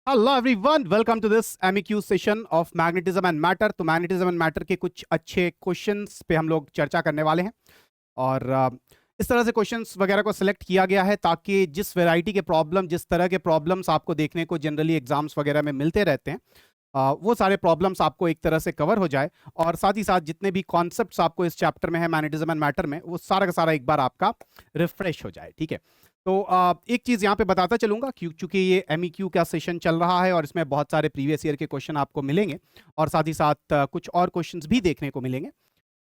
Hello everyone, welcome to this MCQ session of magnetism and matter. तो magnetism and matter के कुछ अच्छे questions पे हम लोग चर्चा करने वाले हैं और इस तरह से क्वेश्चंस वगैरह को सिलेक्ट किया गया है ताकि जिस वैरायटी के प्रॉब्लम, जिस तरह के प्रॉब्लम्स आपको देखने को जनरली एग्जाम्स वगैरह में मिलते रहते हैं, वो सारे प्रॉब्लम्स आपको एक तरह से कवर हो जाए और साथ ही साथ जितने भी कॉन्सेप्ट्स आपको इस चैप्टर में है मैग्नेटिज्म एंड मैटर में, वो सारा का सारा एक बार आपका रिफ्रेश हो जाए। ठीक है, तो एक चीज़ यहाँ पे बताता चलूंगा क्योंकि ये एमईक्यू का सेशन चल रहा है और इसमें बहुत सारे प्रीवियस ईयर के क्वेश्चन आपको मिलेंगे और साथ ही साथ कुछ और क्वेश्चंस भी देखने को मिलेंगे।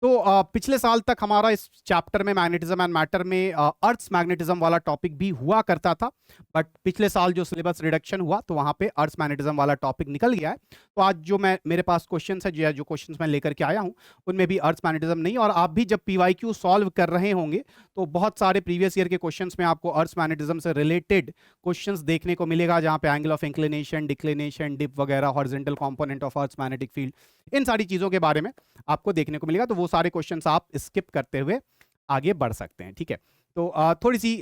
तो पिछले साल तक हमारा इस चैप्टर में मैग्नेटिज्म एंड मैटर में अर्थ्स मैग्नेटिज्म वाला टॉपिक भी हुआ करता था, बट पिछले साल जो सिलेबस रिडक्शन हुआ तो वहाँ पे अर्थ्स मैग्नेटिज्म वाला टॉपिक निकल गया है। तो आज जो मेरे पास क्वेश्चंस है, जो क्वेश्चंस मैं लेकर के आया हूँ उनमें भी अर्थ्स मैग्नेटिज्म नहीं, और आप भी जब पीवाईक्यू सॉल्व कर रहे होंगे तो बहुत सारे प्रीवियस ईयर के क्वेश्चंस में आपको अर्थ्स मैग्नेटिज्म से रिलेटेड क्वेश्चंस देखने को मिलेगा, जहाँ पे angle of inclination, declination, dip वगैरह, horizontal component of earth's magnetic field, इन सारी चीज़ों के बारे में आपको देखने को मिलेगा। तो वो सारे क्वेश्चंस आप स्किप करते हुए आगे बढ़ सकते हैं। ठीक है, तो थोड़ी सी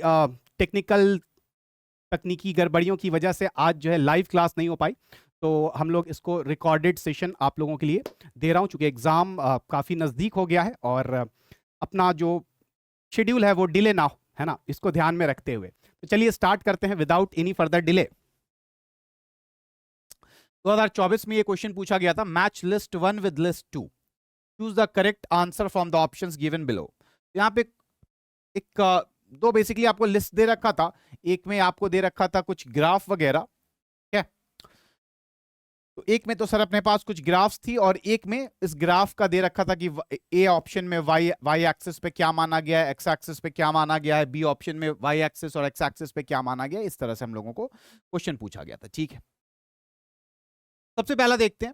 तकनीकी गड़बड़ियों की वजह से आज जो है लाइव क्लास नहीं हो पाई, तो हम लोग इसको रिकॉर्डेड सेशन आप लोगों के लिए दे रहा हूं, चूंकि एग्जाम काफ़ी नज़दीक हो गया है और अपना जो शेड्यूल है वो डिले ना हो, है ना, इसको ध्यान में रखते हुए। तो चलिए स्टार्ट करते हैं विदाउट एनी फर्दर डिले। 2024 में ये क्वेश्चन पूछा गया था, match list 1 with list 2, choose the correct answer from the options given below. यहाँ पे दो बेसिकली आपको लिस्ट दे रखा था, एक में आपको दे रखा था कुछ ग्राफ वगैरह, क्या तो एक में तो सर अपने पास कुछ ग्राफ्स थी और एक में इस ग्राफ का दे रखा था कि ए ऑप्शन में वाई एक्सिस पे क्या माना गया है, एक्स एक्सिस पे क्या माना गया है, बी ऑप्शन में वाई एक्सिस और एक्स एक्सिस पे क्या माना गया है। इस तरह से हम लोगों को क्वेश्चन पूछा गया था। ठीक है, सबसे पहला देखते हैं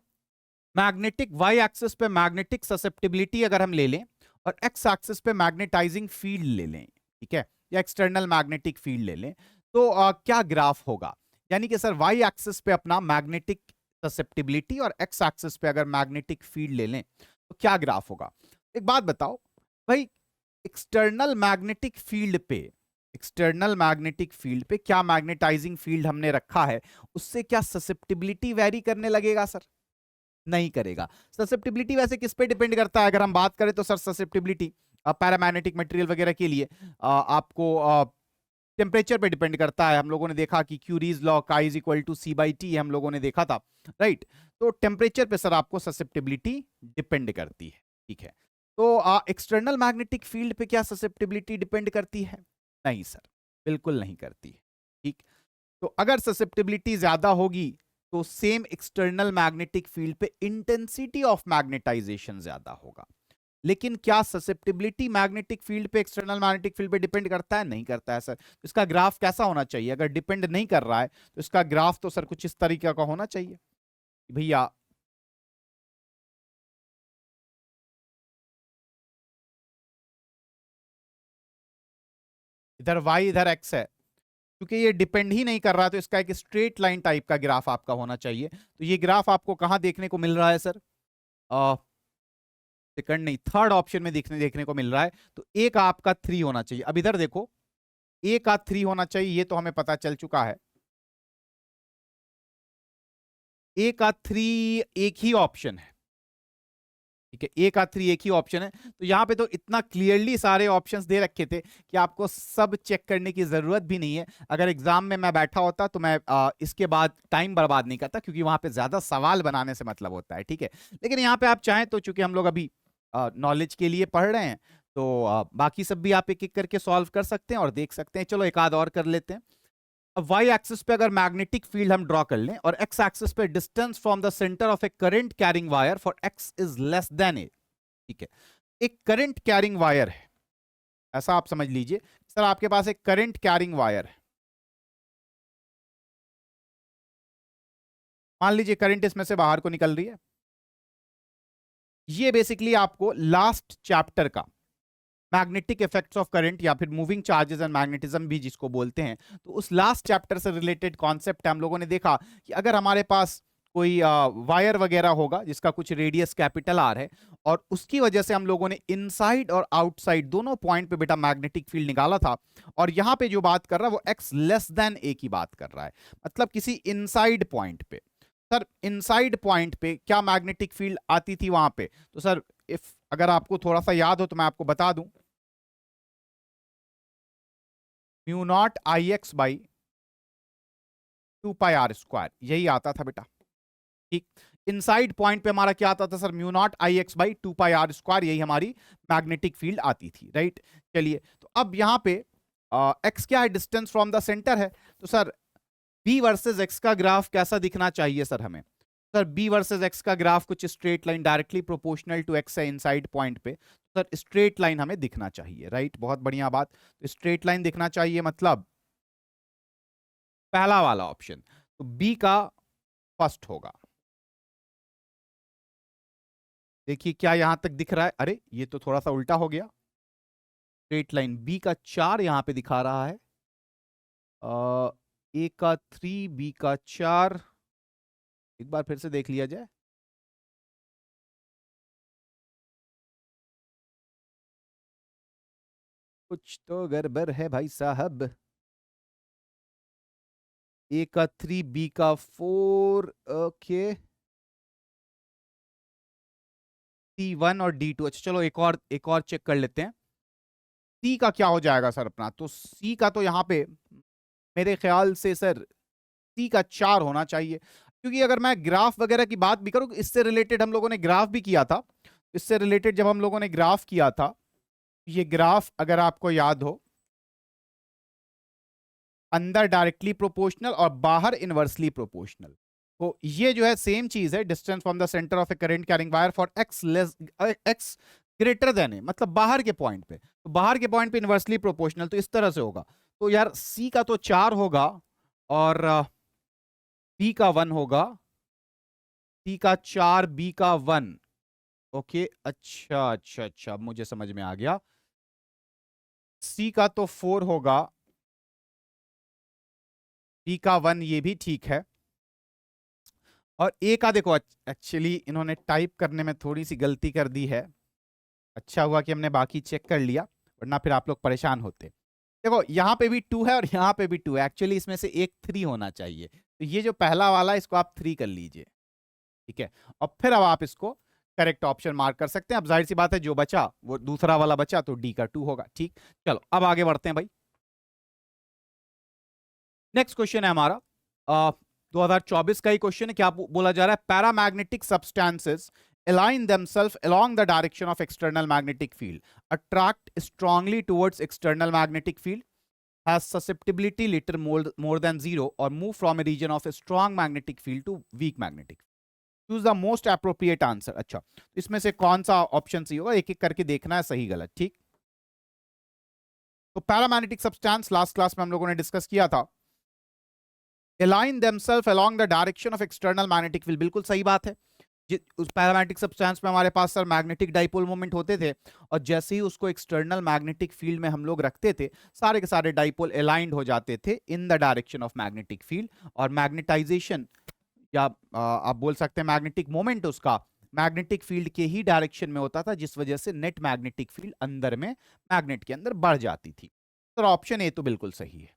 मैग्नेटिक वाई एक्सिस पे मैग्नेटिक ससेप्टिबिलिटी अगर हम ले लें और एक्स एक्सिस पे मैग्नेटाइजिंग फील्ड ले लें, ठीक है, या एक्सटर्नल मैग्नेटिक फील्ड ले लें, तो क्या ग्राफ होगा। यानी कि सर वाई एक्सिस पे अपना मैग्नेटिक ससेप्टिबिलिटी और एक्स एक्सिस पे अगर मैग्नेटिक फील्ड ले लें तो क्या ग्राफ होगा। एक बात बताओ भाई, एक्सटर्नल मैग्नेटिक फील्ड पे क्या मैग्नेटाइजिंग फील्ड हमने रखा है, उससे क्या ससेप्टिबिलिटी वेरी करने लगेगा सर? नहीं करेगा। ससेप्टिबिलिटी वैसे किस पे डिपेंड करता है, अगर हम बात करें तो सर ससेप्टिबिलिटी पैरामैग्नेटिक मटेरियल वगैरह के लिए आपको टेम्परेचर पे डिपेंड करता है। हम लोगों ने देखा कि क्यूरीज लॉ का इज इक्वल टू C/T हम लोगों ने देखा था, राइट। तो टेम्परेचर पे सर आपको ससेप्टिबिलिटी डिपेंड करती है। ठीक है, तो एक्सटर्नल मैग्नेटिक फील्ड पे क्या ससेप्टिबिलिटी डिपेंड करती है? नहीं सर, बिल्कुल नहीं करती है। ठीक, तो अगर ससेप्टिबिलिटी ज्यादा होगी तो सेम एक्सटर्नल मैग्नेटिक फील्ड पे इंटेंसिटी ऑफ मैग्नेटाइजेशन ज्यादा होगा। लेकिन क्या ससेप्टिबिलिटी मैग्नेटिक फील्ड पे, एक्सटर्नल मैग्नेटिक फील्ड पे डिपेंड करता है? नहीं करता है सर। इसका ग्राफ कैसा होना चाहिए? अगर डिपेंड नहीं कर रहा है तो इसका ग्राफ तो सर कुछ इस तरीके का होना चाहिए भैया, इधर y इधर x है, क्योंकि ये डिपेंड ही नहीं कर रहा तो इसका एक स्ट्रेट लाइन टाइप का ग्राफ आपका होना चाहिए। तो ये ग्राफ आपको कहां देखने को मिल रहा है सर? सेकंड नहीं, थर्ड ऑप्शन में देखने को मिल रहा है। तो ए का आपका 3 होना चाहिए। अब इधर देखो, ए का 3 होना चाहिए, ये तो हमें पता चल चुका है। ए का 3 एक ही ऑप्शन है, ठीक है, ए का 3 एक ही ऑप्शन है। तो यहां पे तो इतना क्लियरली सारे ऑप्शंस दे रखे थे कि आपको सब चेक करने की जरूरत भी नहीं है। अगर एग्जाम में मैं बैठा होता तो मैं इसके बाद टाइम बर्बाद नहीं करता, क्योंकि वहां पे ज्यादा सवाल बनाने से मतलब होता है। ठीक है, लेकिन यहाँ पे आप चाहें तो, चूंकि हम लोग अभी नॉलेज के लिए पढ़ रहे हैं, तो बाकी सब भी आप एक एक करके सॉल्व कर सकते हैं और देख सकते हैं। चलो एक आध और कर लेते हैं। अब वाई एक्सिस पे अगर मैग्नेटिक फील्ड हम ड्रॉ कर लें और एक्स एक्सिस पे distance from the centre of a current carrying wire for x is less than a, ठीक है, एक करंट कैरिंग वायर है, ऐसा आप समझ लीजिए सर, आपके पास एक करंट कैरिंग वायर है। मान लीजिए करंट इसमें से बाहर को निकल रही है। ये बेसिकली आपको लास्ट चैप्टर का मैग्नेटिक इफेक्ट्स ऑफ करंट या फिर मूविंग चार्जेस एंड मैग्नेटिज्म भी जिसको बोलते हैं, तो उस लास्ट चैप्टर से रिलेटेड कॉन्सेप्ट हम लोगों ने देखा कि अगर हमारे पास कोई वायर वगैरह होगा जिसका कुछ रेडियस कैपिटल आर है, और उसकी वजह से हम लोगों ने इनसाइड और आउटसाइड दोनों पॉइंट पे बेटा मैग्नेटिक फील्ड निकाला था। और यहां पे जो बात कर रहा है वो x लेस देन a की बात कर रहा है, मतलब किसी इनसाइड पॉइंट पे। सर इनसाइड पॉइंट पे क्या मैग्नेटिक फील्ड आती थी वहां पे? तो सर इफ अगर आपको थोड़ा सा याद हो तो मैं आपको बता दूं, mu not I x by 2 pi r square, यही आता था बेटा। ठीक, इनसाइड पॉइंट पे हमारा क्या आता था sir? Mu not I x by 2 pi r square, यही हमारी मैग्नेटिक फील्ड आती थी, राइट। चलिए, तो अब यहां पे एक्स क्या है? डिस्टेंस फ्रॉम द सेंटर है। तो सर बी वर्सेस एक्स का ग्राफ कैसा दिखना चाहिए सर हमें? सर बी वर्सेस एक्स का ग्राफ कुछ straight line directly proportional to X है इनसाइड पॉइंट पे। सर स्ट्रेट लाइन हमें दिखना चाहिए, राइट, बहुत बढ़िया बात। तो स्ट्रेट लाइन दिखना चाहिए, मतलब पहला वाला ऑप्शन, तो बी का फर्स्ट होगा। देखिए क्या यहां तक दिख रहा है? अरे ये तो थोड़ा सा उल्टा हो गया। स्ट्रेट लाइन बी का 4 यहां पे दिखा रहा है, ए का 3, बी का 4। एक बार फिर से देख लिया जाए। कुछ तो गड़बड़ है भाई साहब। ए का 3, बी का 4, ओके, C1 और D2। अच्छा चलो एक और चेक कर लेते हैं। सी का क्या हो जाएगा सर अपना? तो सी का तो यहाँ पे मेरे ख्याल से सर सी का 4 होना चाहिए, क्योंकि अगर मैं ग्राफ वगैरह की बात भी करूं, इससे रिलेटेड हम लोगों ने ग्राफ भी किया था। इससे रिलेटेड जब हम लोगों ने ग्राफ किया था, ये ग्राफ अगर आपको याद हो, अंदर डायरेक्टली प्रोपोर्शनल और बाहर इनवर्सली प्रोपोर्शनल। तो ये जो है सेम चीज है, distance from the centre of a current carrying wire for x greater than a, मतलब बाहर के पॉइंट पे। तो बाहर के पॉइंट पे इनवर्सली प्रोपोर्शनल, तो इस तरह से होगा। तो यार सी का तो 4 होगा, और बी का 1 होगा। सी का 4, बी का 1। ओके, अच्छा अच्छा अच्छा, अब मुझे समझ में आ गया। सी का तो 4 होगा, बी का 1, ये भी ठीक है। और ए का देखो, एक्चुअली इन्होंने टाइप करने में थोड़ी सी गलती कर दी है। अच्छा हुआ कि हमने बाकी चेक कर लिया, वरना फिर आप लोग परेशान होते। देखो यहाँ पे भी 2 है और यहाँ पे भी 2 है, एक्चुअली इसमें से एक 3 होना चाहिए। तो ये जो पहला वाला है इसको आप 3 कर लीजिए, ठीक है। और फिर अब आप इसको करेक्ट ऑप्शन मार्क कर सकते हैं। अब जाहिर सी बात है जो बचा वो दूसरा वाला बचा, तो डी का 2 होगा। ठीक, चलो अब आगे बढ़ते हैं भाई। नेक्स्ट क्वेश्चन है हमारा 2024 का ही क्वेश्चन है। क्या बोला जा रहा है? Paramagnetic substances align themselves along the direction of external magnetic field, attract strongly towards external magnetic field, has susceptibility little more than zero, or move from a region of a strong magnetic field to weak magnetic field. Choose the most appropriate answer. अच्छा, इसमें से कौन सा option सही होगा? एक एक करके देखना है सही गलत, ठीक। तो पैरामैग्नेटिक सब्सटेंस लास्ट क्लास में हम लोगों ने डिस्कस किया था, align themselves along the direction of external magnetic field, बिल्कुल सही बात है। उस पैरामैग्नेटिक सब्सटेंस में हमारे पास सर मैग्नेटिक डाइपोल मोमेंट होते थे, और जैसे ही उसको एक्सटर्नल मैग्नेटिक फील्ड में हम लोग रखते थे, सारे के सारे डाइपोल अलाइंड हो जाते थे in the direction of magnetic field. और मैग्नेटाइजेशन, या आप बोल सकते हैं मैग्नेटिक मोमेंट, उसका मैग्नेटिक फील्ड के ही डायरेक्शन में होता था, जिस वजह से नेट मैग्नेटिक फील्ड अंदर में मैग्नेट के अंदर बढ़ जाती थी। तो ऑप्शन ए तो बिल्कुल सही है।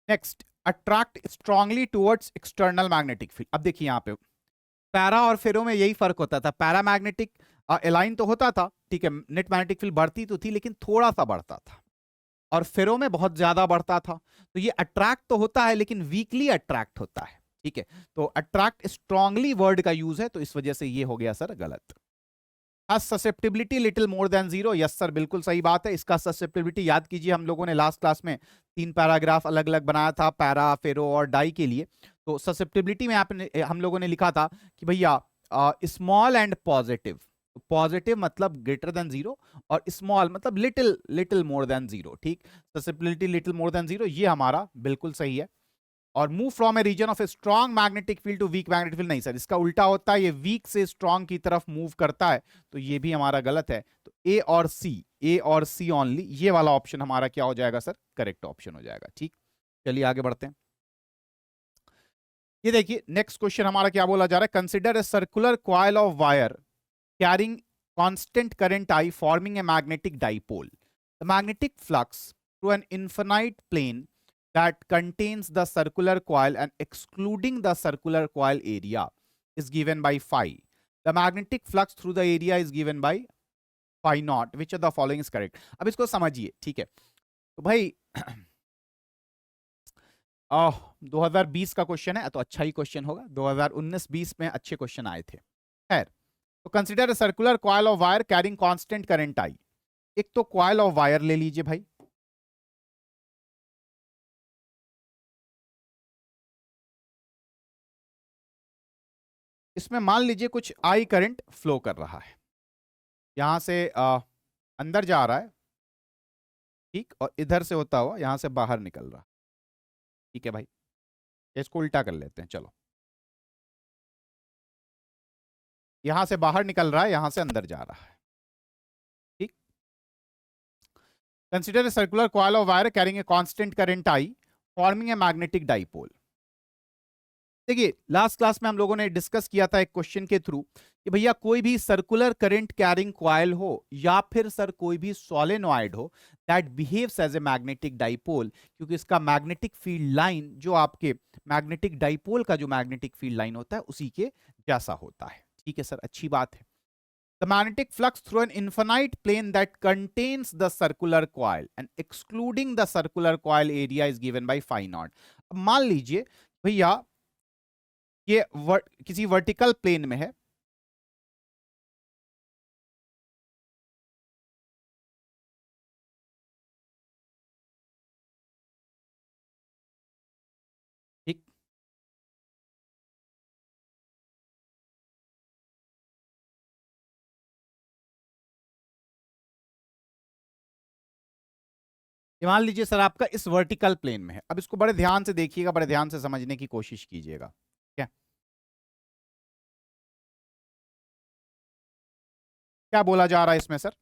Next, attract strongly towards external magnetic field. अब देखिए यहाँ पे पैरा और फेरो में यही फर्क होता था। पैरामैग्नेटिक अलाइन तो होता था, ठीक है, नेट मैग्नेटिक फील्ड बढ़ती तो थी लेकिन थोड़ा सा बढ़ता था, और फेरो में बहुत ज्यादा बढ़ता था। तो ये अट्रैक्ट तो होता है लेकिन वीकली अट्रैक्ट होता है, ठीक है। तो अट्रैक्ट स्ट्रांगली वर्ड का यूज है, तो इस वजह से ये हो गया सर गलत। Susceptibility little more than zero, yes sir बिल्कुल सही बात है। इसका ससेप्टिबिलिटी याद कीजिए, हम लोगों ने लास्ट क्लास में 3 पैराग्राफ अलग अलग बनाया था पैरा, फेरो और डाई के लिए। तो ससेप्टिबिलिटी में हम लोगों ने लिखा था कि भैया स्मॉल एंड पॉजिटिव। पॉजिटिव मतलब ग्रेटर देन जीरो, और स्मॉल मतलब little little more than zero, ठीक। Susceptibility little more than zero, ये हमारा बिल्कुल सही है। और move from a region of a strong magnetic field to weak magnetic field, नहीं सर, इसका उल्टा होता है, ये वीक से स्ट्रॉन्ग की तरफ मूव करता है, तो ये भी हमारा गलत है। तो ए और सी, ए और सी ओनली, ये वाला ऑप्शन हमारा क्या हो जाएगा सर? करेक्ट ऑप्शन हो जाएगा, ठीक। चलिए आगे बढ़ते हैं। ये देखिए नेक्स्ट क्वेश्चन हमारा क्या बोला जा रहा है, consider a circular coil of wire carrying constant current I forming a magnetic dipole. The magnetic flux through an infinite plane that contains the circular coil and excluding the circular coil area is given by phi. The magnetic flux through the area is given by phi naught. Which of the following is correct? अब इसको समझिए, ठीक है। तो भाई 2020 का question है तो अच्छा ही क्वेश्चन होगा, 2019-20 में अच्छे क्वेश्चन आए थे। खैर, तो consider a circular coil of wire carrying constant current I। एक तो कॉइल ऑफ वायर ले लीजिए भाई, इसमें मान लीजिए कुछ I करंट फ्लो कर रहा है, यहां से अंदर जा रहा है, ठीक, और इधर से होता हुआ यहां से बाहर निकल रहा है, ठीक है भाई। इसको उल्टा कर लेते हैं, चलो, यहां से बाहर निकल रहा है, यहां से अंदर जा रहा है, ठीक। Consider a circular coil of wire carrying a constant current I forming a magnetic dipole. देखिए लास्ट क्लास में हम लोगों ने डिस्कस किया था एक क्वेश्चन के थ्रू कि भैया कोई भी सर्कुलर करंट कैरिंग कॉइल हो या फिर सर कोई भी सोलेनॉइड हो that behaves as a magnetic dipole, क्योंकि इसका मैग्नेटिक फील्ड लाइन जो आपके मैग्नेटिक डाइपोल का जो मैग्नेटिक फील्ड लाइन होता है उसी के जैसा होता है, ठीक है सर, अच्छी बात है। The magnetic flux through an infinite plane that contains the circular coil and excluding the circular coil area is given by phi naught। अब मान लीजिए भैया ये किसी वर्टिकल प्लेन में है, ठीक, मान लीजिए सर आपका इस वर्टिकल प्लेन में है। अब इसको बड़े ध्यान से देखिएगा, बड़े ध्यान से समझने की कोशिश कीजिएगा, क्या क्या बोला जा रहा है इसमें sir,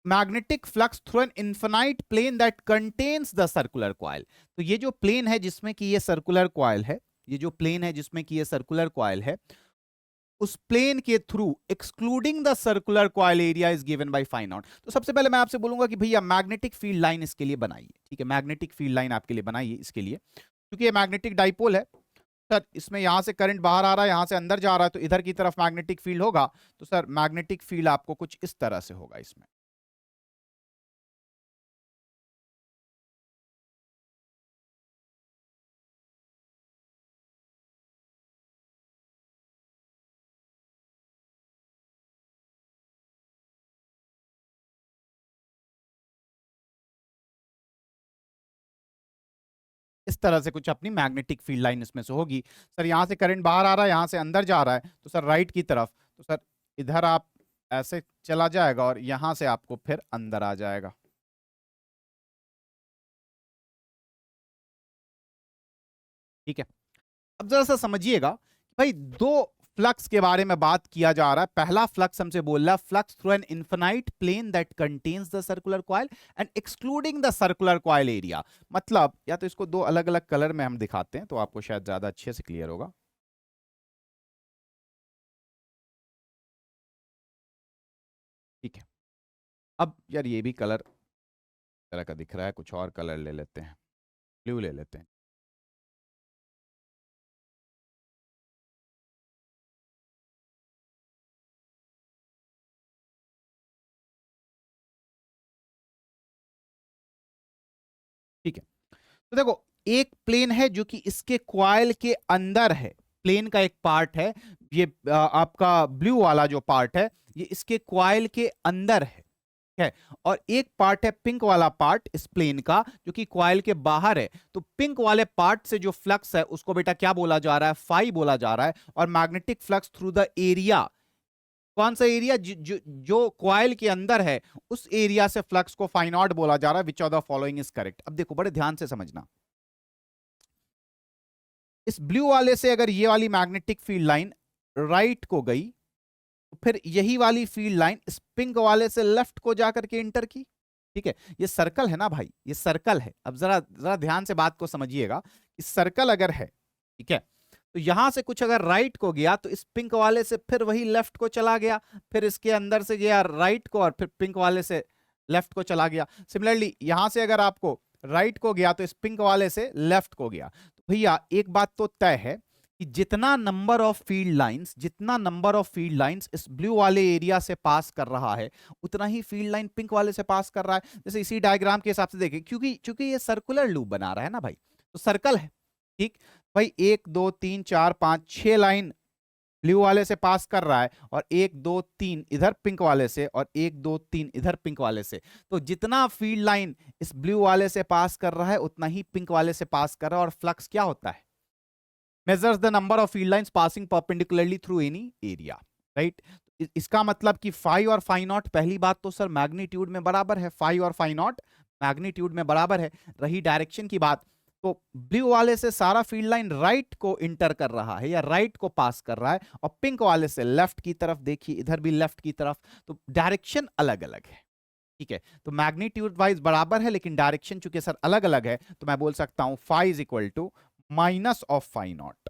magnetic flux through an infinite plane that contains the circular coil. तो ये जो प्लेन है जिसमें कि ये सर्कुलर कॉइल है, ये जो प्लेन है जिसमें कि ये सर्कुलर कॉइल है, उस प्लेन के through excluding the circular coil area is given by phi naught. तो सबसे पहले मैं आपसे बोलूंगा कि भैया मैग्नेटिक फील्ड लाइन इसके लिए बनाइए, ठीक है, मैग्नेटिक फील्ड लाइन आपके लिए बनाइए इसके लिए, क्योंकि ये मैग्नेटिक डाइपोल है सर, इसमें यहां से करंट बाहर आ रहा है, यहां से अंदर जा रहा है, तो इधर की तरफ मैग्नेटिक फील्ड होगा, तो सर मैग्नेटिक फील्ड आपको कुछ इस तरह से होगा इसमें, इस तरह से कुछ अपनी मैग्नेटिक फील्ड लाइन इसमें से होगी। सर यहां से करंट बाहर आ रहा है, यहां से अंदर जा रहा है, तो सर राइट की तरफ, तो सर इधर आप ऐसे चला जाएगा और यहां से आपको फिर अंदर आ जाएगा, ठीक है। अब जरा सा समझिएगा भाई, दो फ्लक्स के बारे में बात किया जा रहा है। पहला फ्लक्स हमसे बोल रहा है flux through an infinite plane that contains the circular coil and excluding the circular coil area. मतलब या तो इसको दो अलग अलग कलर में हम दिखाते हैं तो आपको शायद ज्यादा अच्छे से क्लियर होगा, ठीक है। अब यार ये भी कलर तरह का दिख रहा है, कुछ और कलर ले लेते हैं, ब्लू ले लेते हैं, ठीक है। तो देखो एक प्लेन है जो कि इसके क्वाइल के अंदर है, प्लेन का एक पार्ट है ये, आपका ब्लू वाला जो पार्ट है ये इसके क्वाइल के अंदर है, और एक पार्ट है पिंक वाला पार्ट इस प्लेन का जो कि क्वाइल के बाहर है। तो पिंक वाले पार्ट से जो फ्लक्स है उसको बेटा क्या बोला जा रहा है, फाई बोला जा रहा है, और magnetic flux through the area, कौन सा एरिया, जो क्वाइल के अंदर है उस एरिया से फ्लक्स को फाइ नॉट बोला जा रहा है। Which of the following is correct. अब देखो बड़े ध्यान से समझना, इस ब्लू वाले से अगर ये वाली मैग्नेटिक फील्ड लाइन राइट को गई तो फिर यही वाली फील्ड लाइन इस पिंक वाले से लेफ्ट को जाकर के इंटर की, ठीक है। ये सर्कल है ना भाई, ये सर्कल है। अब जरा जरा ध्यान से बात को समझिए, इस सर्कल अगर है, ठीक है, तो यहां से कुछ अगर राइट को गया तो इस पिंक वाले से फिर वही लेफ्ट को चला गया, फिर इसके अंदर से गया राइट को और फिर पिंक वाले से लेफ्ट को चला गया। सिमिलरली यहां से अगर आपको राइट को गया तो इस पिंक वाले से लेफ्ट को गया। तो भैया एक बात तो तय है कि जितना नंबर ऑफ फील्ड लाइंस इस ब्लू वाले एरिया से पास कर रहा है, उतना ही फील्ड लाइन पिंक वाले से पास कर रहा है। जैसे इसी डायग्राम के हिसाब से देखें, क्योंकि ये सर्कुलर लूप बना रहा है ना भाई, तो सर्कल है, ठीक भाई। 1 2 3 4 5 6 लाइन ब्लू वाले से पास कर रहा है, और 1 2 3 इधर पिंक वाले से, और 1 2 3 इधर पिंक वाले से। तो जितना फील्ड लाइन इस ब्लू वाले से पास कर रहा है, उतना ही पिंक वाले से पास कर रहा है। और फ्लक्स क्या होता है? Measures the number of field lines passing perpendicularly through any area, right. इसका मतलब कि फाई और फाई नॉट, पहली बात तो सर मैग्नीट्यूड में बराबर है, फाई और फाई नॉट मैग्नीट्यूड में बराबर है। रही डायरेक्शन की बात, तो ब्लू वाले से सारा फील्ड लाइन राइट को इंटर कर रहा है या राइट को पास कर रहा है, और पिंक वाले से लेफ्ट की तरफ, देखिए इधर भी लेफ्ट की तरफ, तो डायरेक्शन अलग अलग है, ठीक है। तो मैग्नीट्यूड वाइज बराबर है, लेकिन डायरेक्शन चूंकि सर अलग अलग है, तो मैं बोल सकता हूं phi is equal to minus of phi naught.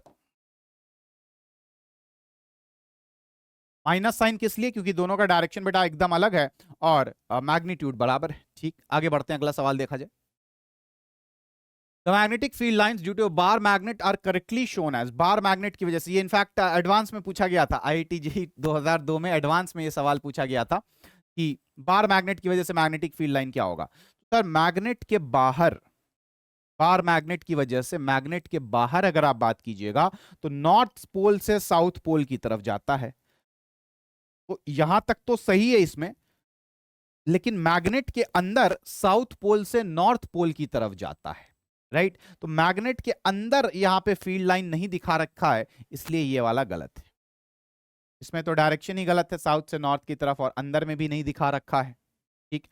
Minus sign किस लिए? क्योंकि दोनों का डायरेक्शन बेटा एकदम अलग है और मैग्नीट्यूड बराबर है, ठीक। आगे बढ़ते हैं, अगला सवाल देखा जाए। The magnetic field lines due to a bar magnet are correctly shown as, bar magnet की वजह से, ये इनफैक्ट एडवांस में पूछा गया था, IIT JEE 2002 में एडवांस में ये सवाल पूछा गया था कि बार मैग्नेट की वजह से मैग्नेटिक फील्ड लाइन क्या होगा। सर मैग्नेट के बाहर, बार मैग्नेट की वजह से मैग्नेट के बाहर अगर आप बात कीजिएगा तो नॉर्थ पोल से साउथ पोल की तरफ जाता है। तो यहां तक तो सही है इसमें, लेकिन मैग्नेट के अंदर साउथ पोल से नॉर्थ पोल की तरफ जाता है, राइट। तो मैग्नेट के अंदर यहां पे फील्ड लाइन नहीं दिखा रखा है, इसलिए ये वाला गलत है। इसमें तो डायरेक्शन ही गलत है, साउथ से नॉर्थ की तरफ, और अंदर में भी नहीं दिखा रखा है, ठीक।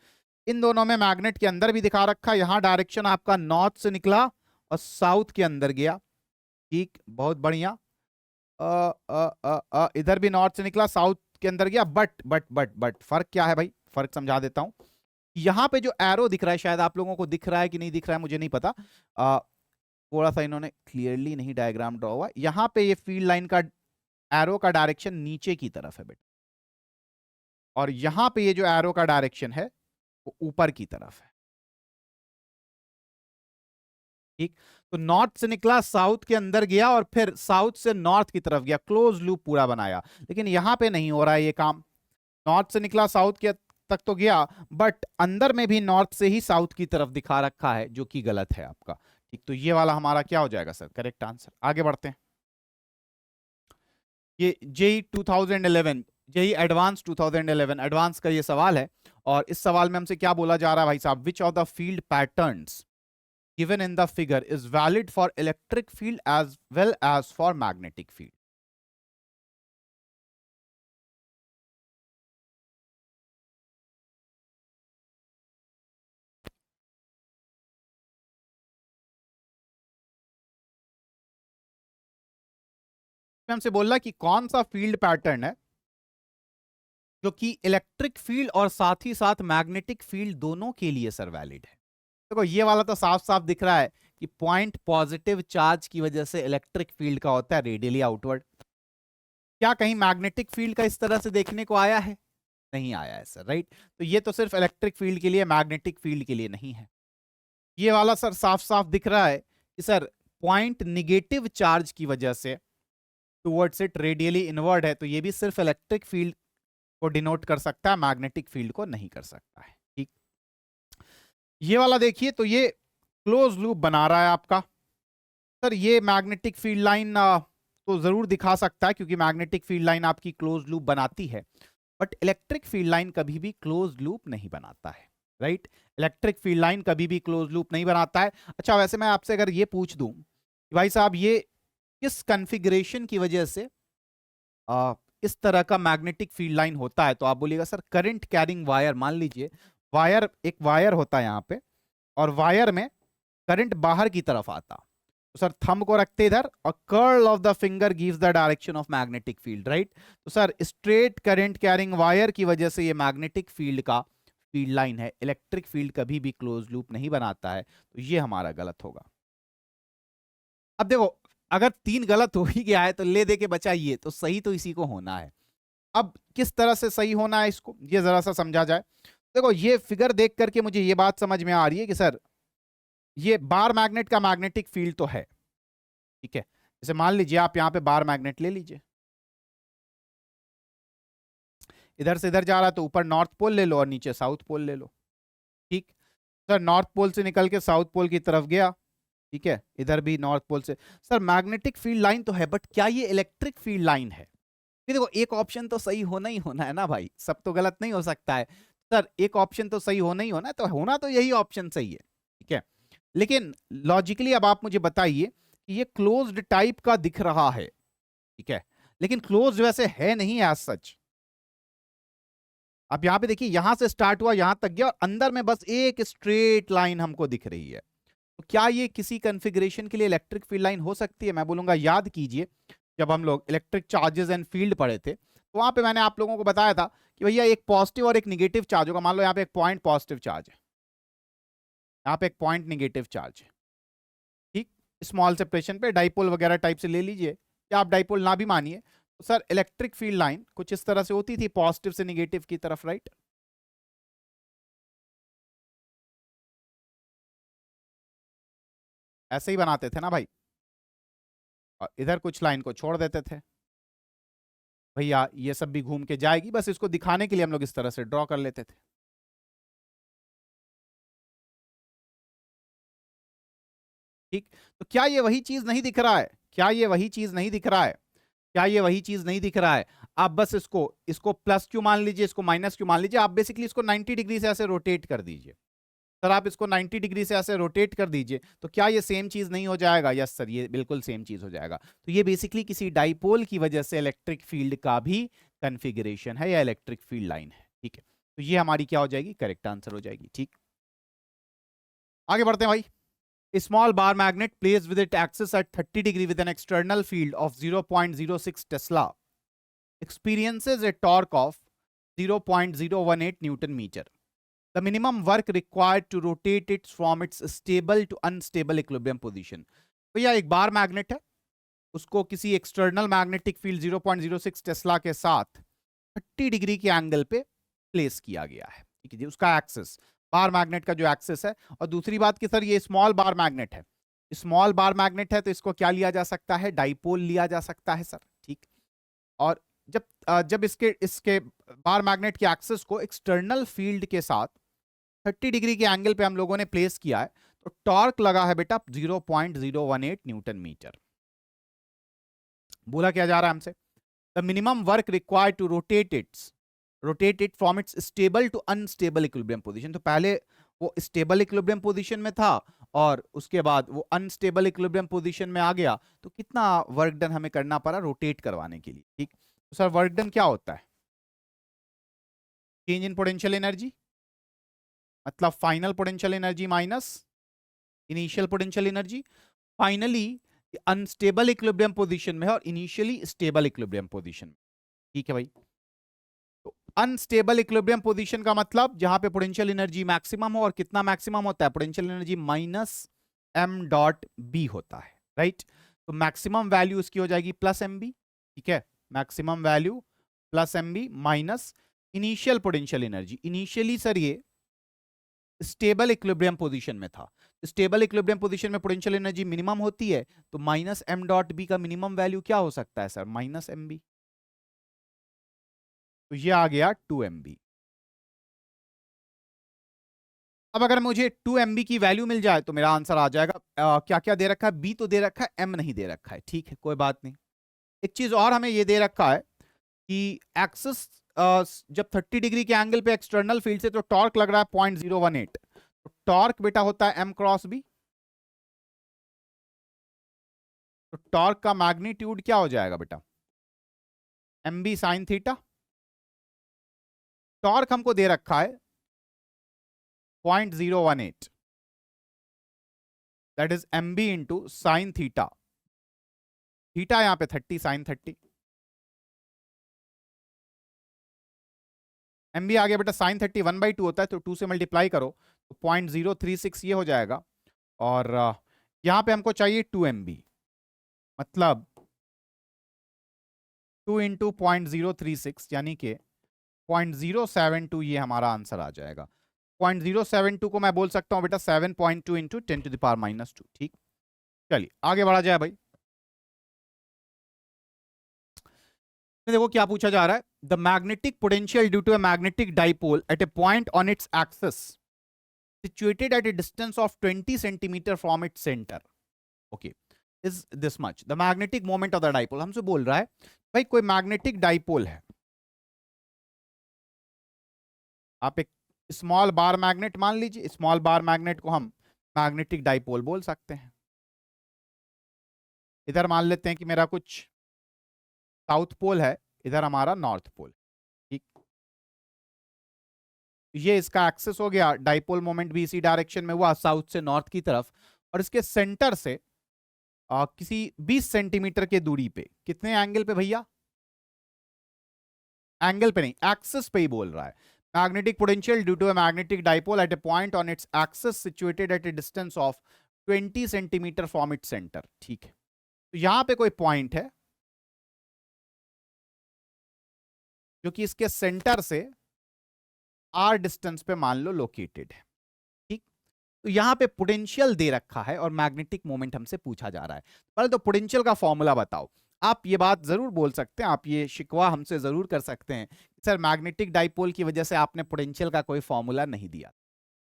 इन दोनों में मैग्नेट के अंदर भी दिखा रखा है, यहां डायरेक्शन आपका नॉर्थ से निकला और साउथ के अंदर गया, ठीक, बहुत बढ़िया। इधर भी नॉर्थ से निकला, साउथ के अंदर गया, बट फर्क क्या है भाई? फर्क समझा देता हूं। यहां पे जो एरो दिख रहा है, शायद आप लोगों को दिख रहा है कि नहीं दिख रहा है, मुझे नहीं पता, थोड़ा सा इन्होंने क्लियरली नहीं डायग्राम ड्रॉ हुआ। यहां पे ये फील्ड लाइन का एरो का डायरेक्शन नीचे की तरफ है बेटा, और यहां पे ये जो एरो का डायरेक्शन है वो ऊपर की तरफ है, ठीक। तो नॉर्थ से निकला, साउथ के अंदर गया, और फिर साउथ से नॉर्थ की तरफ गया, क्लोज लूप पूरा बनाया। लेकिन यहां पे नहीं हो रहा है ये काम। नॉर्थ से निकला, साउथ के तक तो गया, बट अंदर में भी नॉर्थ से ही साउथ की तरफ दिखा रखा है, जो कि गलत है आपका, ठीक। तो ये वाला हमारा क्या हो जाएगा सर? Correct answer. आगे बढ़ते हैं। ये जेई 2011, जेई एडवांस 2011 एडवांस का ये सवाल है, और इस सवाल में हमसे क्या बोला जा रहा है भाई साहब? Which of the field patterns given in the figure is valid for electric field as well as for magnetic field? हमसे बोल रहा है कि कौन सा फील्ड पैटर्न है जो कि इलेक्ट्रिक फील्ड और साथ ही साथ मैग्नेटिक फील्ड दोनों के लिए सर वैलिड है। देखो ये वाला तो साफ साफ दिख रहा है कि पॉइंट पॉजिटिव चार्ज की वजह से इलेक्ट्रिक फील्ड का होता है रेडियली आउटवर्ड। क्या कहीं मैग्नेटिक फील्ड का इस तरह से देखने को आया है? नहीं आया है सर, राइट। तो ये तो सिर्फ इलेक्ट्रिक फील्ड के लिए, मैग्नेटिक फील्ड के लिए नहीं है। ये वाला सर साफ साफ दिख रहा है कि सर पॉइंट निगेटिव चार्ज की वजह से टुवर्ड्स इट रेडियली इनवर्ड है, तो ये भी सिर्फ इलेक्ट्रिक फील्ड को डिनोट कर सकता है, मैग्नेटिक फील्ड को नहीं कर सकता है, ठीक। ये वाला देखिए, तो ये क्लोज लूप बना रहा है आपका। सर ये मैग्नेटिक फील्ड लाइन तो जरूर दिखा सकता है, क्योंकि मैग्नेटिक फील्ड लाइन आपकी क्लोज लूप बनाती है, बट इलेक्ट्रिक फील्ड लाइन कभी भी क्लोज लूप नहीं बनाता है, राइट। इलेक्ट्रिक फील्ड लाइन कभी भी क्लोज लूप नहीं बनाता है। अच्छा, वैसे मैं आपसे अगर ये पूछ दूं कि भाई साहब ये किस कॉन्फ़िगरेशन की वजह से इस तरह का मैग्नेटिक फील्ड लाइन होता है, तो आप बोलिएगा सर करंट कैरिंग वायर। मान लीजिए वायर, एक वायर होता है यहाँ पे, और वायर में करंट बाहर की तरफ आता, तो सर थंब को रखते इधर, और curl of the finger gives the direction of magnetic field, right. तो sir straight current carrying wire की वजह से ये मैग्नेटिक फील्ड का फील्ड लाइन है। इलेक्ट्रिक फील्ड कभी भी क्लोज लूप नहीं बनाता है, तो ये हमारा गलत होगा। अब देखो अगर 3 गलत हो ही गया है तो ले दे के बचाइए, तो सही तो इसी को होना है। अब किस तरह से सही होना है इसको, ये जरा सा समझा जाए। देखो ये फिगर देख करके मुझे ये बात समझ में आ रही है कि सर ये बार मैग्नेट का मैग्नेटिक फील्ड तो है, ठीक है। जैसे मान लीजिए आप यहाँ पे बार मैग्नेट ले लीजिए, इधर से इधर जा रहा है तो ऊपर नॉर्थ पोल ले लो और नीचे साउथ पोल ले लो, ठीक। सर नॉर्थ पोल से निकल के साउथ पोल की तरफ गया, ठीक है, इधर भी नॉर्थ पोल से। सर मैग्नेटिक फील्ड लाइन तो है, बट क्या ये इलेक्ट्रिक फील्ड लाइन है? देखो एक ऑप्शन तो सही होना ही होना है ना भाई, सब तो गलत नहीं हो सकता है। सर एक ऑप्शन तो सही होना ही होना है, तो होना तो यही ऑप्शन सही है, ठीक है। लेकिन लॉजिकली अब आप मुझे बताइए कि ये क्लोज्ड टाइप का दिख रहा है, ठीक है, लेकिन क्लोज वैसे है नहीं एज सच। अब यहां पे देखिए, यहां से स्टार्ट हुआ, यहां तक गया और अंदर में बस एक स्ट्रेट लाइन हमको दिख रही है। तो क्या ये किसी कॉन्फ़िगरेशन के लिए इलेक्ट्रिक फील्ड लाइन हो सकती है? मैं बोलूंगा याद कीजिए, जब हम लोग इलेक्ट्रिक चार्जेस एंड फील्ड पढ़े थे तो वहां पे मैंने आप लोगों को बताया था कि भैया एक पॉजिटिव और एक निगेटिव चार्ज होगा। मान लो यहाँ पे एक पॉइंट पॉजिटिव चार्ज है, यहाँ पे एक पॉइंट निगेटिव चार्ज है, ठीक। स्मॉल सेपरेशन पे डाइपोल वगैरह टाइप से ले लीजिए, या आप डाइपोल ना भी मानिए, तो सर इलेक्ट्रिक फील्ड लाइन कुछ इस तरह से होती थी, पॉजिटिव से निगेटिव की तरफ, राइट। ऐसे ही बनाते थे ना भाई, और इधर कुछ लाइन को छोड़ देते थे, भैया ये सब भी घूम के जाएगी, बस इसको दिखाने के लिए हम लोग इस तरह से ड्रॉ कर लेते थे, ठीक। तो क्या ये वही चीज नहीं दिख रहा है? क्या ये वही चीज नहीं दिख रहा है? क्या ये वही चीज नहीं दिख रहा है? आप बस इसको इसको प्लस क्यू मान लीजिए, इसको माइनस क्यू मान लीजिए, आप बेसिकली इसको 90 डिग्री से ऐसे रोटेट कर दीजिए। सर आप इसको 90 डिग्री से ऐसे रोटेट कर दीजिए, तो क्या ये सेम चीज नहीं हो जाएगा? यस सर, ये बिल्कुल सेम चीज हो जाएगा। तो ये बेसिकली किसी डाइपोल की वजह से इलेक्ट्रिक फील्ड का भी कन्फिगरेशन है या इलेक्ट्रिक फील्ड लाइन है, ठीक है। तो ये हमारी क्या हो जाएगी? करेक्ट आंसर हो जाएगी, ठीक। आगे बढ़ते हैं भाई। A small bar magnet placed with its axis at 30 degree with an external field of 0.06 Tesla experiences a torque of 0.018 Newton meter. The minimum work required to rotate it from its stable to unstable equilibrium position. तो यह एक bar magnet है, उसको किसी external magnetic field 0.06 Tesla के साथ 30 degree के angle पे प्लेस किया गया है, ठीक है जी। उसका एक्सिस, बार मैग्नेट का जो एक्सिस है। और दूसरी बात कि सर ये स्मॉल बार मैग्नेट है, स्मॉल बार मैग्नेट है तो इसको क्या लिया जा सकता है? डाइपोल लिया जा सकता है सर, ठीक। और जब इसके इसके बार मैग्नेट के एक्सिस को एक्सटर्नल फील्ड के साथ 30 डिग्री के एंगल पे हम लोगों ने प्लेस किया है, तो टॉर्क लगा है बेटा 0.018 न्यूटन मीटर। बोला क्या जा रहा है हमसे? The minimum work required to rotate it from its stable to unstable equilibrium position. तो पहले वो स्टेबल इक्विलिब्रियम पोजीशन में था और उसके बाद वो अनस्टेबल इक्विलिब्रियम पोजीशन में आ गया, तो कितना वर्क डन हमें करना पड़ा रोटेट करवाने के लिए, ठीक। तो सर वर्क डन क्या होता है? चेंज इन पोटेंशियल एनर्जी, मतलब final potential energy minus initial potential energy. Finally unstable equilibrium position में है और इनिशियली स्टेबल इक्विलिब्रियम पोजीशन में, ठीक है भाई। तो अनस्टेबल इक्विलिब्रियम पोजीशन का मतलब जहां पे पोटेंशियल एनर्जी मैक्सिमम हो, और कितना मैक्सिमम होता है? Potential energy minus M dot B होता है, राइट। तो मैक्सिमम वैल्यू इसकी हो जाएगी प्लस एम बी, ठीक है। Maximum value plus M B minus initial potential energy. Initially sir ये स्टेबल इक्विलिब्रियम पोजीशन में था, स्टेबल इक्विलिब्रियम पोजीशन में पोटेंशियल एनर्जी मिनिमम होती है, तो माइनस एम डॉट बी का मिनिमम वैल्यू क्या हो सकता है सर? Minus M B. तो ये आ गया 2 MB। अब अगर मुझे 2 MB की वैल्यू मिल जाए तो मेरा आंसर आ जाएगा। क्या क्या दे रखा है? बी तो दे रखा है, एम नहीं दे रखा है, ठीक है, कोई बात नहीं। एक चीज और हमें ये दे रखा है कि एक्सिस जब 30 डिग्री के एंगल पे एक्सटर्नल फील्ड से, तो टॉर्क लग रहा है 0.018। तो टॉर्क बेटा होता है एम क्रॉस बी। तो टॉर्क का मैग्नीट्यूड क्या हो जाएगा बेटा? M B sine theta. Torque हमको दे रखा है 0.018, that is M B into sine theta. Theta यहां पे 30, साइन 30। एम बी आ गया बेटा साइन 30, 1/2 होता है, तो 2 से मल्टीप्लाई करो तो 0.036 ये हो जाएगा। और यहां पे हमको चाहिए 2 MB, मतलब 2 इंटू 0.036 यानी कि 0.072 ये हमारा आंसर आ जाएगा। 0.072 को मैं बोल सकता हूं बेटा 7.2 इंटू 10⁻²। ठीक, चलिए आगे बढ़ा जाए भाई। देखो क्या पूछा जा रहा है, the magnetic potential due to a magnetic dipole at a point on its axis situated at a distance of 20 centimetre from its centre, okay, is this much the magnetic moment of the dipole. हमसे बोल रहा है भाई कोई magnetic dipole है, आप एक small bar magnet मान लीजिए, स्मॉल बार मैग्नेट को हम मैग्नेटिक डाइपोल बोल सकते हैं। इधर मान लेते हैं कि मेरा कुछ साउथ पोल है, इधर हमारा नॉर्थ पोल, ठीक, ये इसका एक्सेस हो गया, डाइपोल मोमेंट भी इसी डायरेक्शन में हुआ साउथ से नॉर्थ की तरफ, और इसके सेंटर से किसी 20 सेंटीमीटर के दूरी पे, कितने एंगल पे भैया, एंगल पे नहीं एक्सिस पे ही बोल रहा है, magnetic potential due to a magnetic dipole at a point on its axis situated at a distance of 20 centimetre from its centre. ठीक है, तो यहां पे कोई पॉइंट है जो कि इसके सेंटर से r डिस्टेंस पे मान लो लोकेटेड है। ठीक, तो यहां पे पोटेंशियल दे रखा है और मैग्नेटिक मोमेंट हमसे पूछा जा रहा है, पहले तो पोटेंशियल का फॉर्मूला बताओ। आप ये बात जरूर बोल सकते हैं, आप ये शिकवा हमसे जरूर कर सकते हैं, सर मैग्नेटिक डाइपोल की वजह से आपने पोटेंशियल का कोई फॉर्मूला नहीं दिया।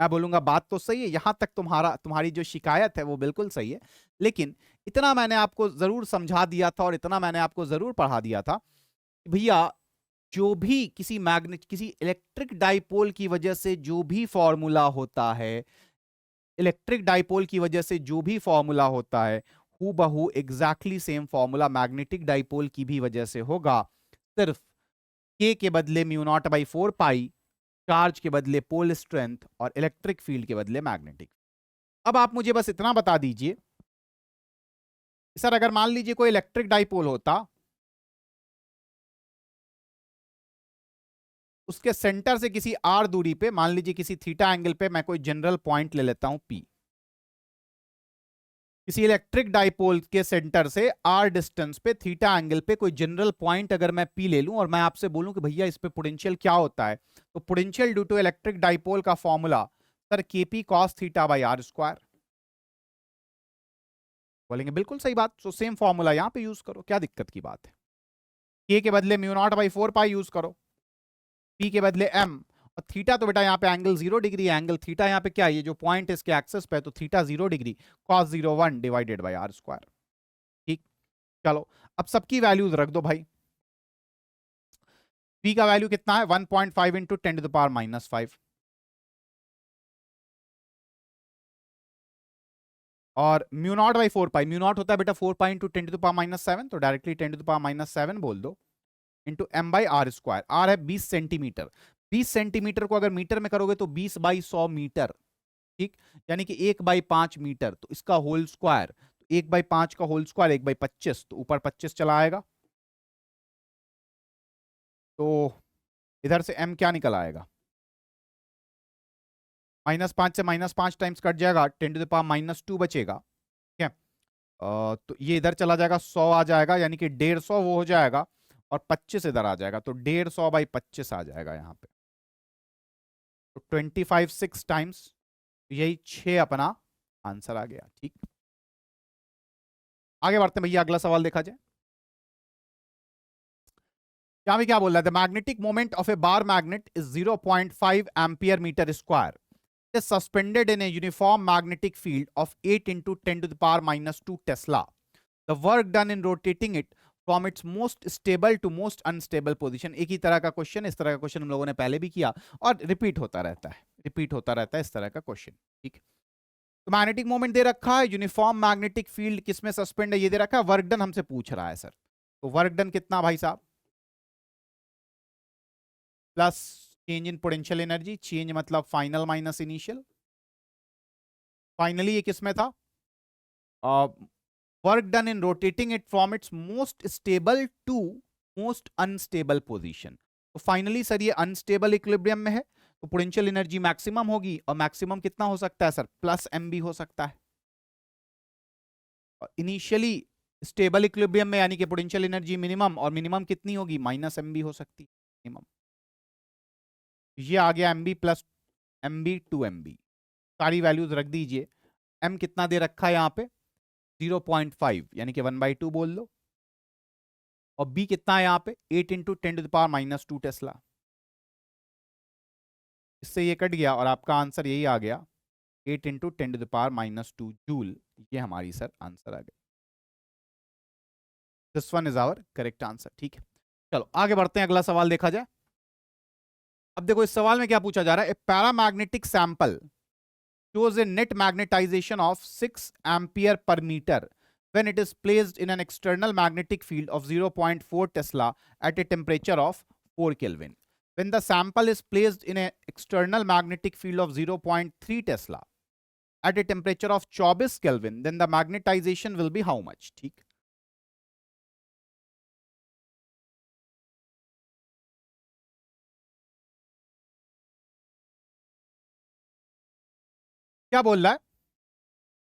मैं बोलूंगा बात तो सही है, यहां तक तुम्हारी जो शिकायत है वो बिल्कुल सही है, लेकिन इतना मैंने आपको जरूर समझा दिया था और इतना मैंने आपको जरूर पढ़ा दिया था कि भैया जो भी किसी इलेक्ट्रिक डाइपोल की वजह से जो भी फॉर्मूला होता है, इलेक्ट्रिक डाइपोल की वजह से जो भी फॉर्मूला होता है, हूबहू exactly same formula magnetic dipole की भी वजह से होगा, सिर्फ k के बदले μ0/4 पाई, चार्ज के बदले पोल स्ट्रेंथ और इलेक्ट्रिक फील्ड के बदले मैग्नेटिक। अब आप मुझे बस इतना बता दीजिए सर, अगर मान लीजिए कोई इलेक्ट्रिक डाइपोल होता, उसके सेंटर से किसी r दूरी पे, मान लीजिए किसी थीटा एंगल पे, मैं कोई जनरल पॉइंट ले लेता हूं P, किसी इलेक्ट्रिक डाइपोल के सेंटर से r डिस्टेंस पे थीटा एंगल पे कोई जनरल पॉइंट अगर मैं P ले लूं और मैं आपसे बोलूं कि भैया इस पे पोटेंशियल क्या होता है, तो potential due to electric dipole का formula sir kp cos theta by r square. बोलेंगे बिल्कुल सही बात, तो सेम फॉर्मूला यहां पे यूज करो, क्या दिक्कत की बात है, k के बदले μ0/4 पाई यूज करो, p के बदले m, और थीटा तो बेटा यहाँ पे एंगल 0 डिग्री है, एंगल थीटा यहाँ पे क्या है, ये जो पॉइंट है इसके एक्सेस पे, तो theta 0 degree, cos 0 1 divided by r square. ठीक, चलो अब सबकी वैल्यूज रख दो भाई, p का वैल्यू कितना है 1.5 इंटू 10⁻⁻5, और μ0/4 पाई, μ0 होता है बेटा 4 पाई इंटू 10⁻⁻7, तो डायरेक्टली 10⁻⁻7 बोल दो, into m by R square, r है 20 सेंटीमीटर, 20 सेंटीमीटर को अगर मीटर में करोगे तो 20/100 मीटर, ठीक, यानी कि 1/5 मीटर, तो इसका होल स्क्वायर, 1/5 का होल स्क्वायर 1/25, तो ऊपर 25 चला आएगा, तो इधर से m क्या निकल आएगा, -5 से -5 टाइम्स कट जाएगा, 10⁻⁻2 बचेगा। ठीक है, तो ये इधर चला जाएगा, 100 आ जाएगा, यानी कि 150 वो हो जाएगा, और 25 इधर आ जाएगा, तो 150/25 आ जाएगा यहाँ पे, तो 25 6 टाइम्स, यही 6 अपना आंसर आ गया। ठीक, आगे बढ़ते हैं भैया, अगला सवाल देखा जाए। यहां पे क्या बोल रहा है, the magnetic moment of a bar magnet is 0.5 ampere metre square is suspended in a uniform magnetic field of 8 into 10⁻⁻2 Tesla. The work done in rotating it from its most stable to most unstable position. एक ही तरह का question, इस तरह का question हम लोगों ने पहले भी किया और रिपीट होता रहता है, इस तरह का क्वेश्चन। ठीक, तो मैग्नेटिक मोमेंट दे रखा है, यूनिफॉर्म मैग्नेटिक फील्ड किसमें सस्पेंड है ये दे रखा है, वर्क डन हमसे पूछ रहा है सर, तो वर्क डन कितना भाई साहब, plus change in potential energy, change मतलब फाइनल माइनस इनिशियल, फाइनली ये किसमें था, work done in rotating it from its most stable to most unstable position, तो फाइनली सर ये अनस्टेबल इक्विलिब्रियम में है, तो पोटेंशियल एनर्जी मैक्सिमम होगी, और मैक्सिमम कितना हो सकता है सर, प्लस m भी हो सकता है, और इनिशियली स्टेबल इक्विलिब्रियम में यानी कि पोटेंशियल एनर्जी मिनिमम, और मिनिमम कितनी होगी, -mb हो सकती है मिनिमम। ये आ गया mb प्लस mb 2mb, सारी वैल्यूज रख दीजिए। m कितना दे रखा है यहाँ पे 0.5 यानी कि 1/2 बोल लो, और b कितना है यहाँ पे 8 × 10⁻² टेस्ला। इससे ये कट गया और आपका आंसर यही आ गया 8 × 10⁻² जूल। ये हमारी सर आंसर आ गया। This one is our correct answer. ठीक है, चलो आगे बढ़ते हैं, अगला सवाल देखा जाए। अब देखो इस सवाल में क्या पूछा जा रहा है, a paramagnetic sample shows a net magnetization of 6 ampere per meter when it is placed in an external magnetic field of 0.4 Tesla at a temperature of 4 Kelvin. When the sample is placed in an external magnetic field of 0.3 Tesla at a temperature of 24 Kelvin, then the magnetization will be how much? ठीक, क्या बोल रहा है,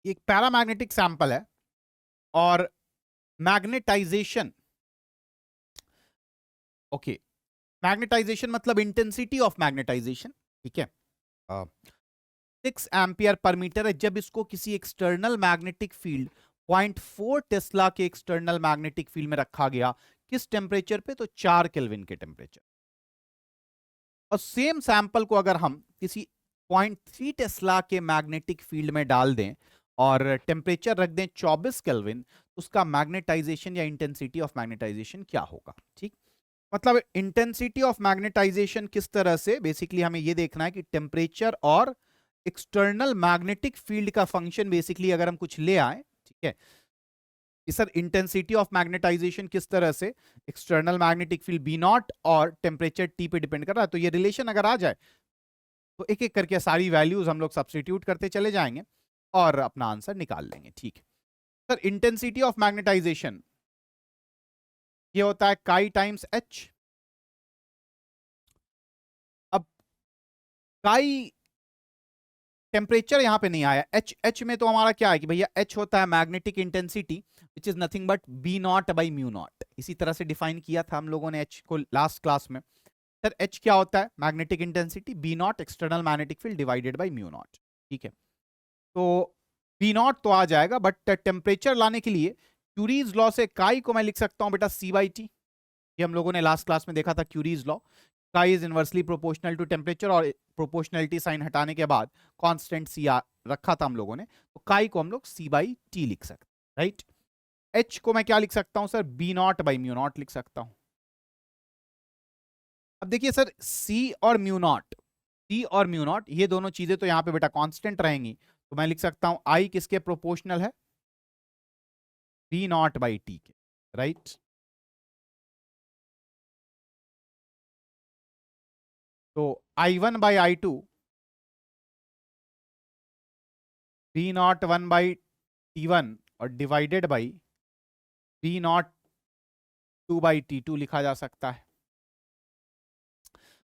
एक paramagnetic sample है और magnetisation, okay, magnetisation मतलब intensity of magnetization, ठीक है, 6 एम्पियर पर मीटर है। जब इसको किसी एक्सटर्नल मैग्नेटिक फील्ड 0.4 टेस्ला के एक्सटर्नल मैग्नेटिक फील्ड में रखा गया, किस टेम्परेचर पे, तो 4 केल्विन के टेम्परेचर। और सेम सैंपल को अगर हम किसी 0.3 टेस्ला के मैग्नेटिक फील्ड में डाल दें और टेम्परेचर रख दें 24 केल्विन, उसका मैग्नेटाइजेशन या इंटेंसिटी ऑफ मैग्नेटाइजेशन क्या होगा। ठीक, मतलब इंटेंसिटी ऑफ मैग्नेटाइजेशन किस तरह से, बेसिकली हमें यह देखना है कि टेम्परेचर और एक्सटर्नल मैग्नेटिक फील्ड का फंक्शन बेसिकली अगर हम कुछ ले आए, ठीक है, कि सर इंटेंसिटी ऑफ मैग्नेटाइजेशन किस तरह से एक्सटर्नल मैग्नेटिक फील्ड B0 और टेम्परेचर T पे डिपेंड कर रहा है, तो ये रिलेशन अगर आ जाए तो एक एक करके सारी वैल्यूज हम लोग सब्स्टिट्यूट करते चले जाएंगे और अपना आंसर निकाल लेंगे। ठीक है सर, इंटेंसिटी ऑफ मैग्नेटाइजेशन ये होता है काई टाइम्स H। अब काई टेम्परेचर यहां पे नहीं आया, H में तो हमारा क्या है कि भैया H होता है magnetic intensity which is nothing but B0/μ0। इसी तरह से डिफाइन किया था हम लोगों ने H को लास्ट क्लास में। सर H क्या होता है, magnetic intensity B0 external magnetic field divided by μ0। ठीक है, तो B0 तो आ जाएगा, बट टेम्परेचर लाने के लिए क्यूरीज लॉ से काई को मैं लिख सकता हूं बेटा C/T। ये हम लोगों ने लास्ट क्लास में देखा था, Curie's law, chi is inversely proportional to temperature, और प्रोपोर्शनलिटी साइन हटाने के बाद कांस्टेंट C रखा था हम लोगों ने, तो काई को हम लोग C/T लिख सकते हैं, राइट। H को मैं क्या लिख सकता हूं सर, B0/μ0 लिख सकता हूं। अब देखिए सर C और μ0 ये दोनों चीजें तो यहां पे बेटा कांस्टेंट रहेंगी, तो मैं लिख सकता हूं I किसके प्रोपोर्शनल है, B0/T के, राइट। तो I1/I2 B0 1/T1 और डिवाइडेड बाई B0 2/T2 लिखा जा सकता है।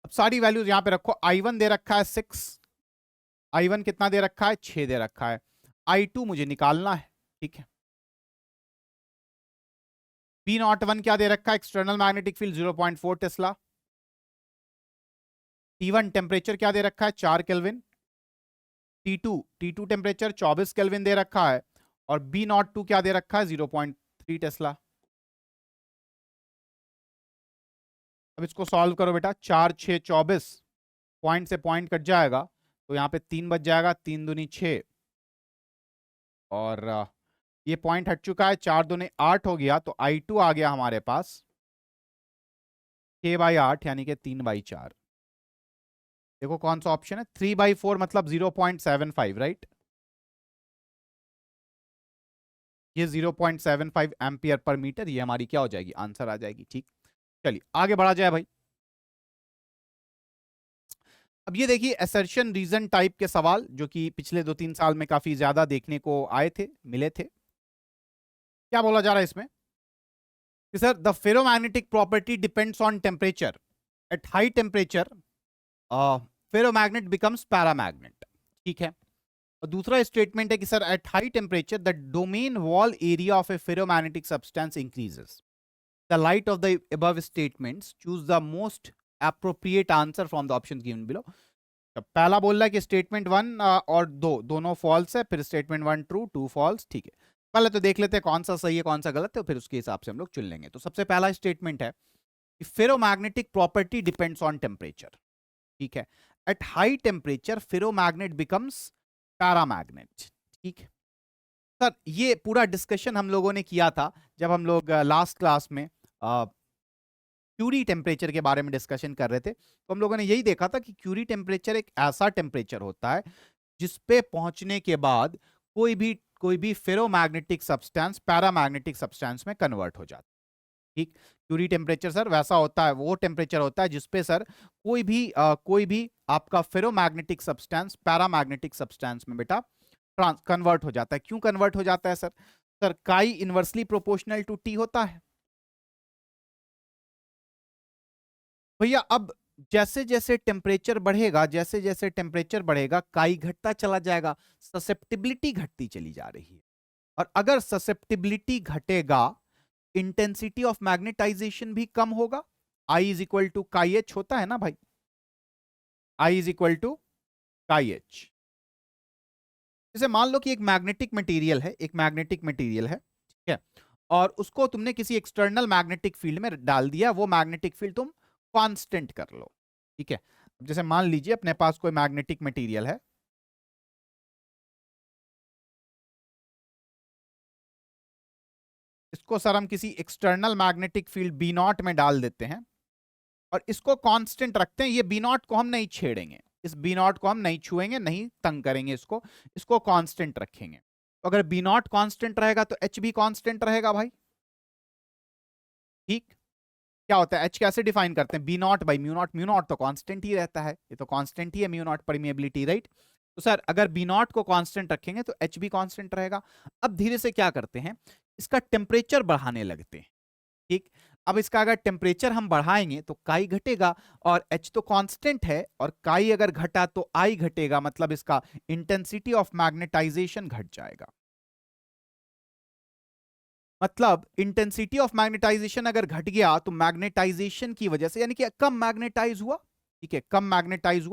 अब सारी वैल्यूज यहां पे रखो, I1 दे रखा है 6, I1 कितना दे रखा है 6 दे रखा है, I2 मुझे निकालना है, ठीक है। B01 क्या दे रखा है, external magnetic field 0.4 Tesla. T1 temperature क्या दे रखा है 4 केल्विन। T2 टेम्परेचर 24 केल्विन दे रखा है, और B02 क्या दे रखा है 0.3 टेस्ला। अब इसको सॉल्व करो बेटा, 4 6 24, पॉइंट से पॉइंट कट जाएगा तो यहाँ पे 3 बच जाएगा, 3 दूनी 6, और ये पॉइंट हट चुका है, 4 दूनी 8 हो गया, तो I2 आ गया हमारे पास 6/8 यानी कि 3/4। देखो कौन सा ऑप्शन है, 3/4 मतलब 0.75, राइट। ये 0.75 एम्पियर पर मीटर, ये हमारी क्या हो जाएगी, आंसर आ जाएगी। ठीक, चलिए आगे बढ़ा जाए भाई। अब ये देखिए असर्शन रीजन टाइप के सवाल जो कि पिछले 2-3 साल में काफी ज्यादा देखने को आए थे, मिले थे। क्या बोला जा रहा है इसमें कि sir the ferromagnetic property depends on temperature, at high temperature ferromagnet becomes paramagnet. ठीक है, और दूसरा स्टेटमेंट है कि sir at high temperature the domain wall area of A ferromagnetic substance increases. The light of the above statements choose the most appropriate answer from the options given below. पहला बोल रहा है कि स्टेटमेंट 1 और 2 दोनों false है, फिर statement 1 true 2 false. ठीक है, पहले तो देख लेते हैं कौन सा सही है कौन सा गलत है, फिर उसके हिसाब से हम लोग चुन लेंगे। तो सबसे पहला स्टेटमेंट है कि ferromagnetic property depends on temperature. ठीक है, at high temperature ferromagnet becomes paramagnet. ठीक है सर, ये पूरा डिस्कशन हम लोगों ने किया था जब हम लोग लास्ट क्लास में क्यूरी टेम्परेचर के बारे में डिस्कशन कर रहे थे। तो हम लोगों ने यही देखा था कि क्यूरी टेम्परेचर एक ऐसा टेम्परेचर होता है जिसपे पहुंचने के बाद कोई भी फेरोमैग्नेटिक सब्सटेंस पैरामैग्नेटिक सब्सटेंस में कन्वर्ट हो जाता है। ठीक, क्यूरी टेम्परेचर सर वैसा होता है, वो टेम्परेचर होता है जिसपे सर कोई भी आपका फेरोमैग्नेटिक सब्सटेंस पैरामैग्नेटिक सब्सटेंस में बेटा कन्वर्ट हो जाता है। क्यों कन्वर्ट हो जाता है सर? सर काई इनवर्सली प्रोपोर्शनल टू टी होता है भैया। अब जैसे जैसे टेम्परेचर बढ़ेगा काई घटता चला जाएगा, ससेप्टिबिलिटी घटती चली जा रही है। और अगर ससेप्टिबिलिटी घटेगा इंटेंसिटी ऑफ मैग्नेटाइजेशन भी कम होगा। आई इज इक्वल टू काई एच होता है ना भाई, आई इज इक्वल टू काई एच। जैसे मान लो कि एक मैग्नेटिक मटेरियल है, ठीक है, और उसको तुमने किसी एक्सटर्नल मैग्नेटिक फील्ड में डाल दिया, वो मैग्नेटिक फील्ड तुम कांस्टेंट कर लो। ठीक है, जैसे मान लीजिए अपने पास कोई मैग्नेटिक मटेरियल है, इसको सर हम किसी external magnetic field B naught में डाल देते हैं और इसको कांस्टेंट रखते हैं। ये बी नॉट को हम नहीं छेड़ेंगे, इस बी नॉट को हम नहीं छुएंगे, नहीं तंग करेंगे, इसको कांस्टेंट रखेंगे। तो अगर बी नॉट कांस्टेंट रहेगा तो एच भी कांस्टेंट रहेगा भाई। ठीक, क्या होता है एच कैसे डिफाइन करते हैं? B naught by mu naught. Mu naught तो कांस्टेंट ही रहता है, ये तो कांस्टेंट ही है म्यू नॉट, परमिएबिलिटी, राइट। तो सर अगर बी नॉट को कांस्टेंट रखेंगे तो एच भी कांस्टेंट रहेगा। अब धीरे से क्या करते हैं, इसका टेम्परेचर बढ़ाने लगते हैं। ठीक, अब इसका अगर टेम्परेचर हम बढ़ाएंगे तो काई घटेगा, और एच तो कांस्टेंट है, और काई अगर घटा तो आई घटेगा, मतलब इसका इंटेंसिटी ऑफ मैग्नेटाइजेशन घट जाएगा। मतलब इंटेंसिटी ऑफ मैग्नेटाइजेशन अगर घट गया तो मैग्नेटाइजेशन की वजह से, यानी कि कम मैग्नेटाइज हुआ। ठीक है, कम मैग्नेटाइज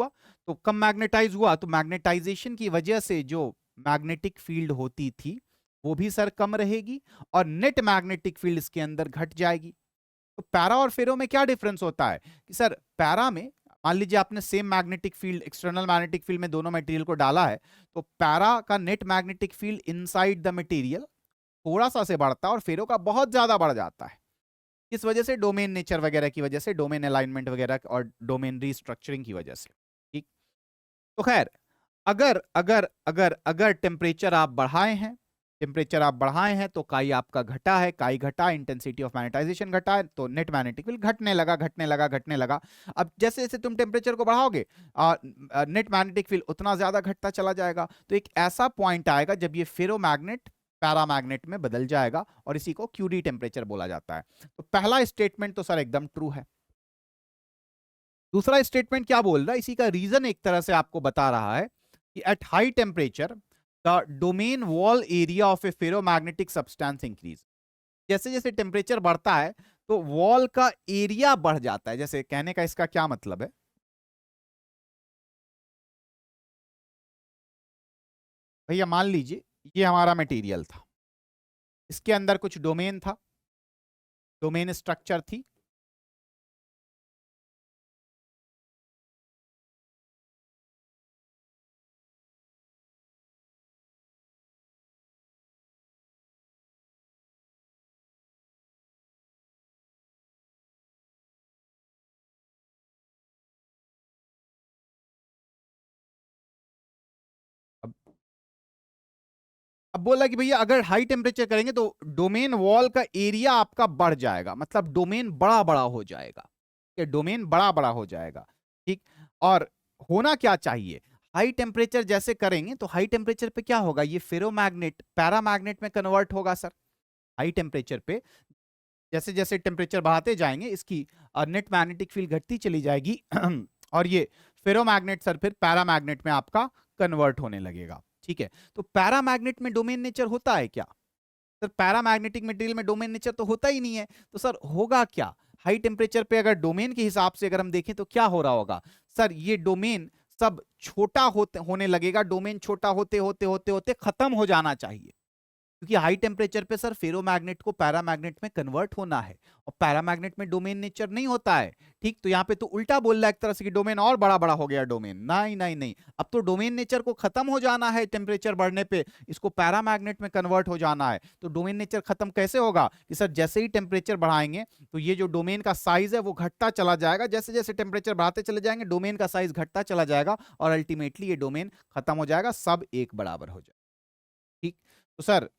हुआ तो मैग्नेटाइजेशन की वजह से जो मैग्नेटिक फील्ड होती थी वो भी सर कम रहेगी, और नेट मैग्नेटिक फील्ड इसके अंदर घट जाएगी। तो पैरा और फेरो में क्या डिफरेंस होता है कि सर पैरा में मान लीजिए आपने same magnetic field external magnetic field में दोनों मटेरियल को डाला है, तो पैरा का net magnetic field inside the material थोड़ा सा से बढ़ता है और फेरो का बहुत ज्यादा बढ़ जाता है। इस वजह से डोमेन नेचर वगैरह की वजह से, डोमेन अलाइनमेंट वगैरह और डोमेन रीस्ट्रक्चरिंग की वजह से। ठीक, तो खैर अगर अगर अगर अगर टेम्परेचर आप बढ़ाए हैं तो काई आपका घटा है, काई घटा, इंटेंसिटी ऑफ मैग्नेटाइजेशन घटा है, तो नेट मैग्नेटिक फील्ड घटने लगा। अब जैसे जैसे तुम टेम्परेचर को बढ़ाओगे नेट मैग्नेटिक फील्ड उतना ज्यादा घटता चला जाएगा। तो एक ऐसा पॉइंट आएगा जब ये फेरोमैग्नेट पैरामैग्नेट में बदल जाएगा, और इसी को क्यूडी टेम्परेचर बोला जाता है। तो पहला स्टेटमेंट तो सर एकदम ट्रू है। दूसरा स्टेटमेंट क्या बोल रहा है, इसी का रीजन एक तरह से आपको बता रहा है कि at high temperature the domain wall area of A ferromagnetic substance increase. जैसे जैसे टेम्परेचर बढ़ता है तो वॉल का एरिया बढ़ जाता है। जैसे कहने का इसका क्या मतलब है, भैया मान लीजिए ये हमारा मटेरियल था, इसके अंदर कुछ डोमेन था, डोमेन स्ट्रक्चर थी। अब अब बोला कि भैया अगर हाई टेम्परेचर करेंगे तो डोमेन वॉल का एरिया आपका बढ़ जाएगा, मतलब डोमेन बड़ा बड़ा हो जाएगा। डोमेन बड़ा बड़ा हो जाएगा। ठीक, और होना क्या चाहिए, हाई टेम्परेचर जैसे करेंगे तो हाई टेम्परेचर पे क्या होगा, ये फेरोमैग्नेट पैरामैग्नेट में कन्वर्ट होगा सर। हाई टेम्परेचर पे जैसे जैसे टेम्परेचर बढ़ाते जाएंगे इसकी नेट मैग्नेटिक फील्ड घटती चली जाएगी और ये फेरोमैग्नेट सर फिर पैरामैग्नेट में आपका कन्वर्ट होने लगेगा। ठीक है, तो पैरामैग्नेट में डोमेन नेचर होता है क्या? सर पैरामैग्नेटिक मटेरियल में डोमेन नेचर तो होता ही नहीं है, तो सर होगा क्या? हाई टेम्परेचर पे अगर डोमेन के हिसाब से अगर हम देखें तो क्या हो रहा होगा? सर ये डोमेन सब छोटा होने लगेगा, डोमेन छोटा होते होते होते होते खत्म हो जाना चाहिए, क्योंकि हाई टेम्परेचर पे सर फेरोमैग्नेट को पैरामैग्नेट में कन्वर्ट होना है, और पैरामैग्नेट में डोमेन नेचर नहीं होता है। ठीक, तो यहाँ पे तो उल्टा बोल रहा है एक तरह से कि डोमेन और बड़ा बड़ा हो गया डोमेन। नहीं नहीं नहीं, अब तो डोमेन नेचर को खत्म हो जाना है, टेम्परेचर बढ़ने पे इसको पैरामैग्नेट में कन्वर्ट हो जाना है। तो डोमेन नेचर खत्म कैसे होगा कि सर जैसे ही टेम्परेचर बढ़ाएंगे तो ये जो डोमेन का साइज है वो घटता चला जाएगा, जैसे जैसे टेम्परेचर बढ़ाते चले जाएंगे डोमेन का साइज घटता चला जाएगा, और अल्टीमेटली ये डोमेन खत्म हो जाएगा, सब एक बराबर हो जाएगा। ठीक, तो सर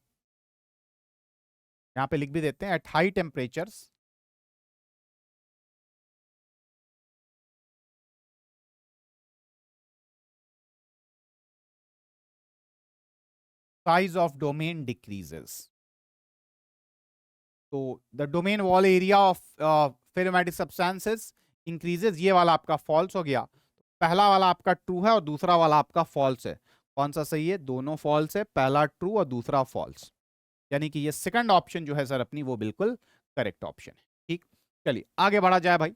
यहां पे लिख भी देते हैं, at high temperatures size of domain decreases. तो the domain wall area of ferromagnetic substances increases, ये वाला आपका फॉल्स हो गया। पहला वाला आपका ट्रू है और दूसरा वाला आपका फॉल्स है। कौन सा सही है? दोनों फॉल्स है, पहला ट्रू और दूसरा फॉल्स, यानी कि ये सेकंड ऑप्शन जो है सर अपनी वो बिल्कुल करेक्ट ऑप्शन है। ठीक, चलिए आगे बढ़ा जाए भाई।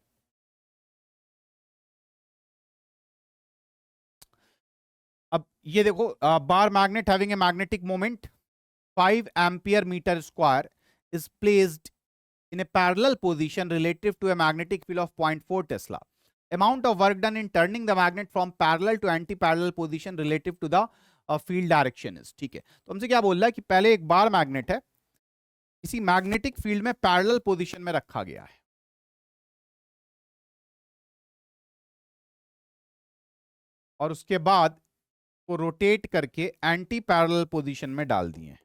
अब ये देखो, bar magnet having a magnetic moment 5 ampere metre square is placed in a parallel position relative to a magnetic field of 0.4 Tesla. Amount of work done in turning the magnet from parallel to anti-parallel position relative to the field direction is. ठीक है, तो हमसे क्या बोल रहा है कि पहले एक बार मैग्नेट है, इसी मैग्नेटिक फील्ड में पैरेलल पोजीशन में रखा गया है, और उसके बाद वो रोटेट करके एंटी पैरेलल पोजीशन में डाल दिए।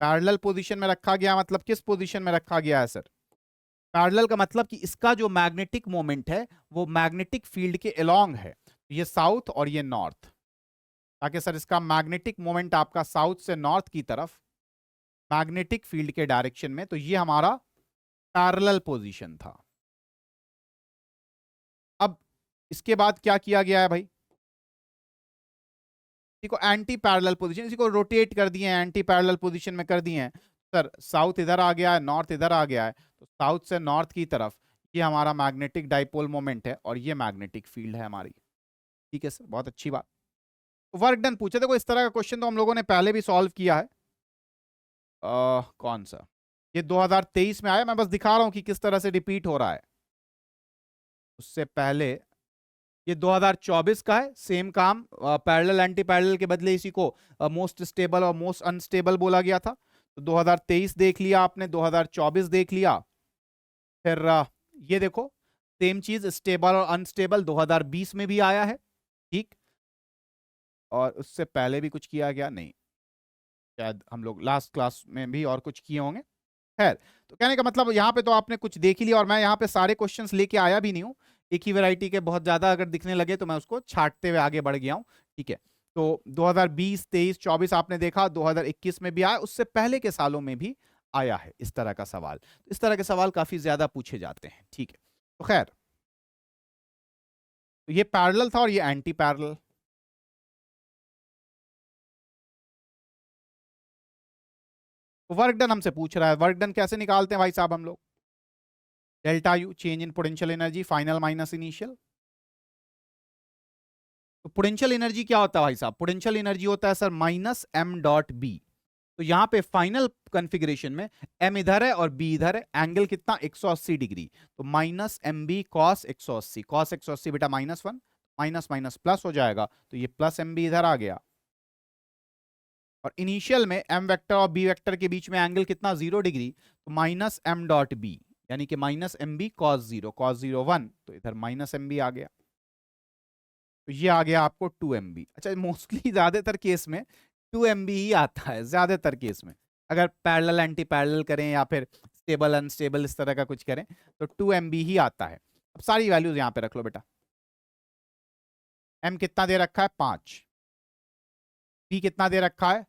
पैरेलल पोजीशन में रखा गया मतलब किस पोजीशन में रखा गया है सर? पैरेलल का मतलब कि इसका जो मैग्नेटिक मोमेंट है वो मैग्नेटिक फील्ड के अलोंग है, ये साउथ और ये नॉर्थ, ताकि सर इसका मैग्नेटिक मोमेंट आपका साउथ से नॉर्थ की तरफ मैग्नेटिक फील्ड के डायरेक्शन में, तो ये हमारा पैरेलल पोजीशन था। अब इसके बाद क्या किया गया है भाई? इसी को एंटी पैरेलल पोजीशन, इसी को रोटेट कर दिए, एंटी पैरेलल पोजीशन में कर दिए हैं। सर साउथ इधर आ गया है, नॉर्थ इधर आ गया है, तो साउथ से नॉर्थ की तरफ ये हमारा मैग्नेटिक डाइपोल मोमेंट है और ये मैग्नेटिक फील्ड है हमारी। ठीक है सर, बहुत अच्छी बात। वर्क डन पूछे, देखो इस तरह का क्वेश्चन तो हम लोगों ने पहले भी सॉल्व किया है। कौन सा? ये 2023 में आया, मैं बस दिखा रहा हूं कि किस तरह से रिपीट हो रहा है। उससे पहले ये 2024 का है, सेम काम, पैरेलल एंटी पैरेलल के बदले इसी को मोस्ट स्टेबल और मोस्ट अनस्टेबल बोला गया था। तो 2023 देख लिया आपने, 2024 देख लिया, फिर ये देखो सेम चीज स्टेबल और अनस्टेबल 2020 में भी आया है। ठीक, और उससे पहले भी कुछ किया गया नहीं, शायद हम लोग लास्ट क्लास में भी और कुछ किए होंगे। खैर, तो कहने का मतलब यहाँ पे तो आपने कुछ देख ही लिया, और मैं यहाँ पे सारे क्वेश्चंस लेके आया भी नहीं हूँ, एक ही वैरायटी के बहुत ज्यादा अगर दिखने लगे तो मैं उसको छांटते हुए आगे बढ़ गया हूँ। ठीक है, तो 2020, 23, 24 आपने देखा, 2021 में भी आया, उससे पहले के सालों में भी आया है इस तरह का सवाल। इस तरह के सवाल काफी ज्यादा पूछे जाते हैं। ठीक है, तो खैर, तो ये पैरेलल था और ये एंटी पैरेलल। वर्क डन हमसे पूछ रहा है, वर्क डन कैसे निकालते हैं भाई साहब हम लोग? Delta U, change in potential energy, final minus initial. तो पोटेंशियल एनर्जी क्या होता है भाई साहब? पोटेंशियल एनर्जी होता है sir minus M dot B. तो यहां पे फाइनल कॉन्फ़िगरेशन में एम इधर है और बी इधर है, एंगल कितना? 180 डिग्री, तो minus M B cos 180, cos 180 बेटा -1, माइनस माइनस प्लस हो जाएगा, तो ये प्लस एम बी इधर आ गया। और इनिशियल में एम वेक्टर और बी वेक्टर के बीच में एंगल कितना? 0 डिग्री, तो माइनस एम डॉट बी, यानी कि minus M B cos 0, cos 0 1, तो इधर माइनस एम बी आ गया, तो ये आ गया आपको 2 एम बी। अच्छा, मोस्टली ज्यादातर केस में 2 एम बी ही आता है, ज्यादातर केस में अगर पैरेलल एंटी पैरेलल करें या फिर स्टेबल अनस्टेबल इस तरह का कुछ करें तो 2 एम बी ही आता है। अब सारी वैल्यूज यहां पे रख लो बेटा। एम कितना दे रखा है? 5, बी कितना दे रखा है?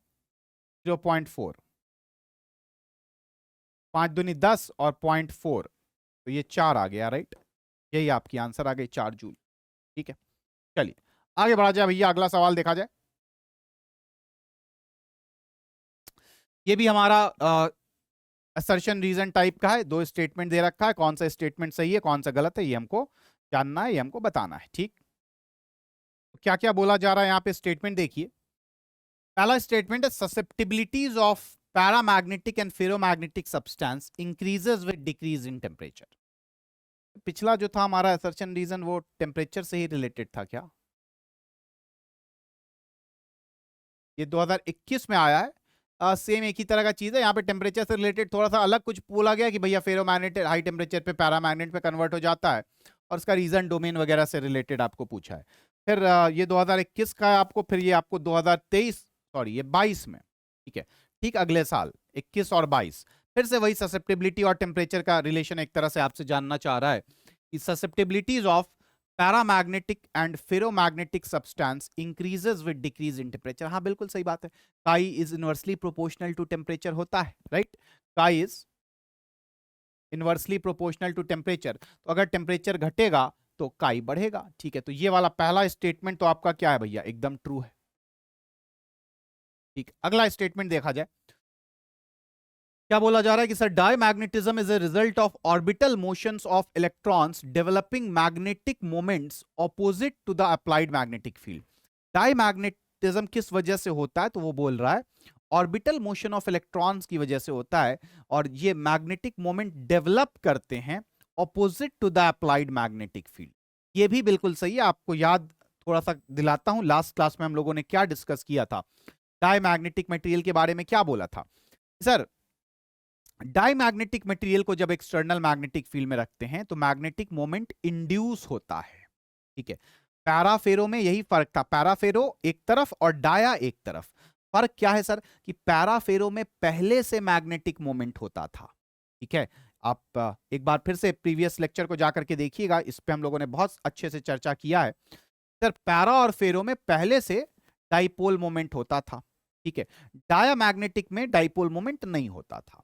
0.4, 5 दूनी 10 और 0.4, तो ये 4 आ गया, राइट? यही आपकी आंसर आ गई, 4 जूल। ठीक है, चलिए आगे बढ़ा जाए भैया, अगला सवाल देखा जाए। ये भी हमारा असर्शन रीजन टाइप का है, दो स्टेटमेंट दे रखा है, कौन सा स्टेटमेंट सही है कौन सा गलत है ये हमको जानना है, ये हमको बताना है। ठीक, क्या क्या बोला जा रहा है यहाँ पे स्टेटमेंट देखिए। पहला स्टेटमेंट है susceptibilities of paramagnetic and ferromagnetic substance increases with decrease in temperature. पिछला जो था हमारा असर्शन रीजन वो टेम्परेचर से ही रिलेटेड था क्या? ये 2021 में आया है, सेम एक ही तरह का चीज है। यहाँ पे टेम्परेचर से रिलेटेड थोड़ा सा अलग कुछ बोला गया कि भैया फेरोमैग्नेट हाई टेम्परेचर पे पैरामैग्नेट पे कन्वर्ट हो जाता है, और उसका रीजन डोमेन वगैरह से रिलेटेड आपको पूछा है। फिर ये 2021 का है आपको, फिर ये आपको 2023 सॉरी ये 22 में, ठीक है, ठीक अगले साल 21 और 22 फिर से वही ससेप्टेबिलिटी और टेम्परेचर का रिलेशन एक तरह से आपसे जानना चाह रहा है कि susceptibilities of paramagnetic and ferromagnetic substance increases with decrease in temperature. हाँ बिल्कुल सही बात है, chi is inversely proportional to temperature होता है, right? Chi is inversely proportional to temperature, तो अगर टेम्परेचर घटेगा तो काई बढ़ेगा। ठीक है, तो ये वाला पहला स्टेटमेंट तो आपका क्या है भैया, एकदम ट्रू है। ठीक, अगला स्टेटमेंट देखा जाए, क्या बोला जा रहा है कि sir diamagnetism is a result of orbital motions of electrons developing magnetic moments opposite to the applied magnetic field. Diamagnetism किस वजह से होता है, तो वो बोल रहा है ऑर्बिटल मोशन ऑफ इलेक्ट्रॉन्स की वजह से होता है, और ये मैग्नेटिक मोमेंट डेवलप करते हैं opposite to the applied magnetic field. ये भी बिल्कुल सही है, आपको याद थोड़ा सा दिलाता हूं, लास्ट क्लास में हम लोगों ने क्या डिस्कस किया था, डायमैग्नेटिक मटेरियल के बारे में क्या बोला था सर। डायमैग्नेटिक मटेरियल को जब एक्सटर्नल मैग्नेटिक फील्ड में रखते हैं तो मैग्नेटिक मोमेंट इंड्यूस होता है। ठीक है, पैराफेरो में यही फर्क था, पैराफेरो एक तरफ और डाया एक तरफ। फर्क क्या है सर कि पैराफेरो में पहले से मैग्नेटिक मोमेंट होता था। ठीक है, आप एक बार फिर से प्रीवियस लेक्चर को जाकर के देखिएगा, इस पे हम लोगों ने बहुत अच्छे से चर्चा किया है। सर पैरा और फेरो में पहले से डाइपोल मोमेंट होता था। ठीक है, डायामैग्नेटिक में डाइपोल मोमेंट नहीं होता था।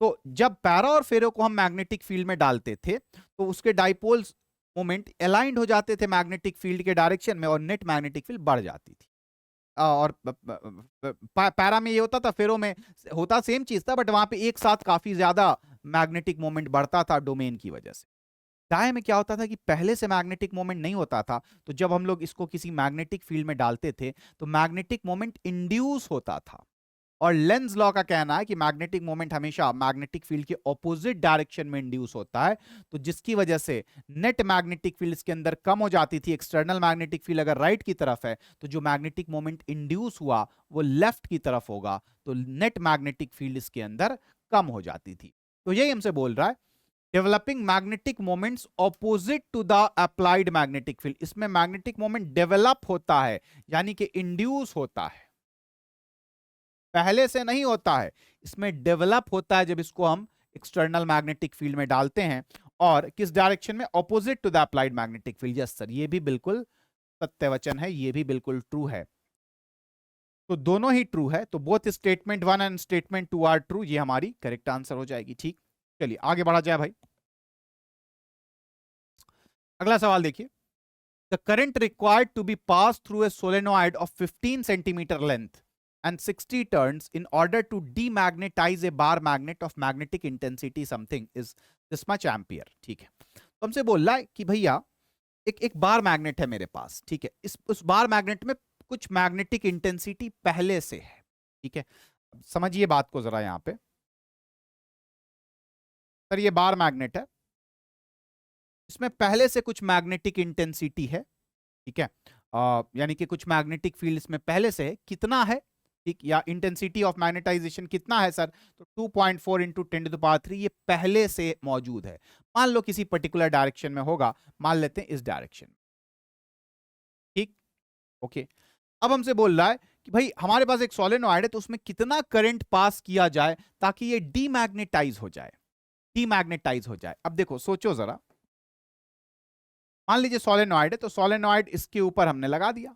तो जब पैरा और फेरो को हम मैग्नेटिक फील्ड में डालते थे तो उसके डाइपोल्स मोमेंट अलाइंड हो जाते थे मैग्नेटिक फील्ड के डायरेक्शन में, और नेट मैग्नेटिक फील्ड बढ़ जाती थी। और पैरा में ये होता था, फेरो में होता सेम चीज था, बट वहां पे एक साथ काफी ज्यादा मैग्नेटिक मोमेंट बढ़ता था डोमेन की वजह से। डाय में क्या होता था कि पहले से मैग्नेटिक मोमेंट नहीं होता था, तो जब हम लोग इसको किसी मैग्नेटिक फील्ड में डालते थे तो मैग्नेटिक मोमेंट इंड्यूस होता था। और लेंज लॉ का कहना है कि मैग्नेटिक मोमेंट हमेशा मैग्नेटिक फील्ड के ऑपोजिट डायरेक्शन में इंड्यूस होता है, तो जिसकी वजह से नेट मैग्नेटिक फील्ड इसके अंदर कम हो जाती थी। एक्सटर्नल मैग्नेटिक फील्ड अगर राइट की तरफ है तो जो मैग्नेटिक मोमेंट इंड्यूस हुआ वो लेफ्ट की तरफ होगा, तो नेट मैग्नेटिक फील्ड इसके अंदर कम हो जाती थी। तो यही हमसे बोल रहा है developing magnetic moments opposite to the applied magnetic field. इसमें मैग्नेटिक मोमेंट डेवलप होता है, यानी कि इंड्यूस होता है, पहले से नहीं होता है, इसमें डेवलप होता है जब इसको हम एक्सटर्नल मैग्नेटिक फील्ड में डालते हैं। और किस डायरेक्शन में, opposite to the applied magnetic field. Yes sir, ये भी बिल्कुल सत्य वचन है, ये भी बिल्कुल ट्रू है। तो दोनों ही ट्रू है, तो both statement 1 and statement 2 are true, ये हमारी करेक्ट आंसर हो जाएगी। ठीक, चलिए आगे बढ़ा जाए भाई। अगला सवाल देखिए, the current required to be pass through a solenoid of 15 centimetre length and 60 turns in order to demagnetize a bar magnet of magnetic intensity something is this much ampere। ठीक है, तो हमसे बोल रहा है कि भैया एक बार मैग्नेट है मेरे पास। ठीक है, इस उस बार मैग्नेट में कुछ मैग्नेटिक इंटेंसिटी पहले से है। ठीक है, समझिए बात को जरा यहां पे। सर ये बार मैग्नेट है, इसमें पहले से कुछ मैग्नेटिक इंटेंसिटी है। ठीक है, यानी कि कुछ मैग्नेटिक फील्ड इसमें पहले से है। कितना है, ठीक, या इंटेंसिटी ऑफ मैग्नेटाइजेशन कितना है सर, तो 2.4 इंटू 10⁻³ ये पहले से मौजूद है। मान लो किसी पर्टिकुलर डायरेक्शन में होगा, मान लेते हैं इस डायरेक्शन में। ठीक, ओके। अब हमसे बोल रहा है कि भाई हमारे पास एक सोलेनॉइड है, तो उसमें कितना करंट पास किया जाए ताकि ये डीमैग्नेटाइज हो जाए, डीमैग्नेटाइज हो जाए। अब देखो सोचो जरा, मान लीजिए सोलेनॉइड है, तो सोलेनॉइड इसके ऊपर हमने लगा दिया।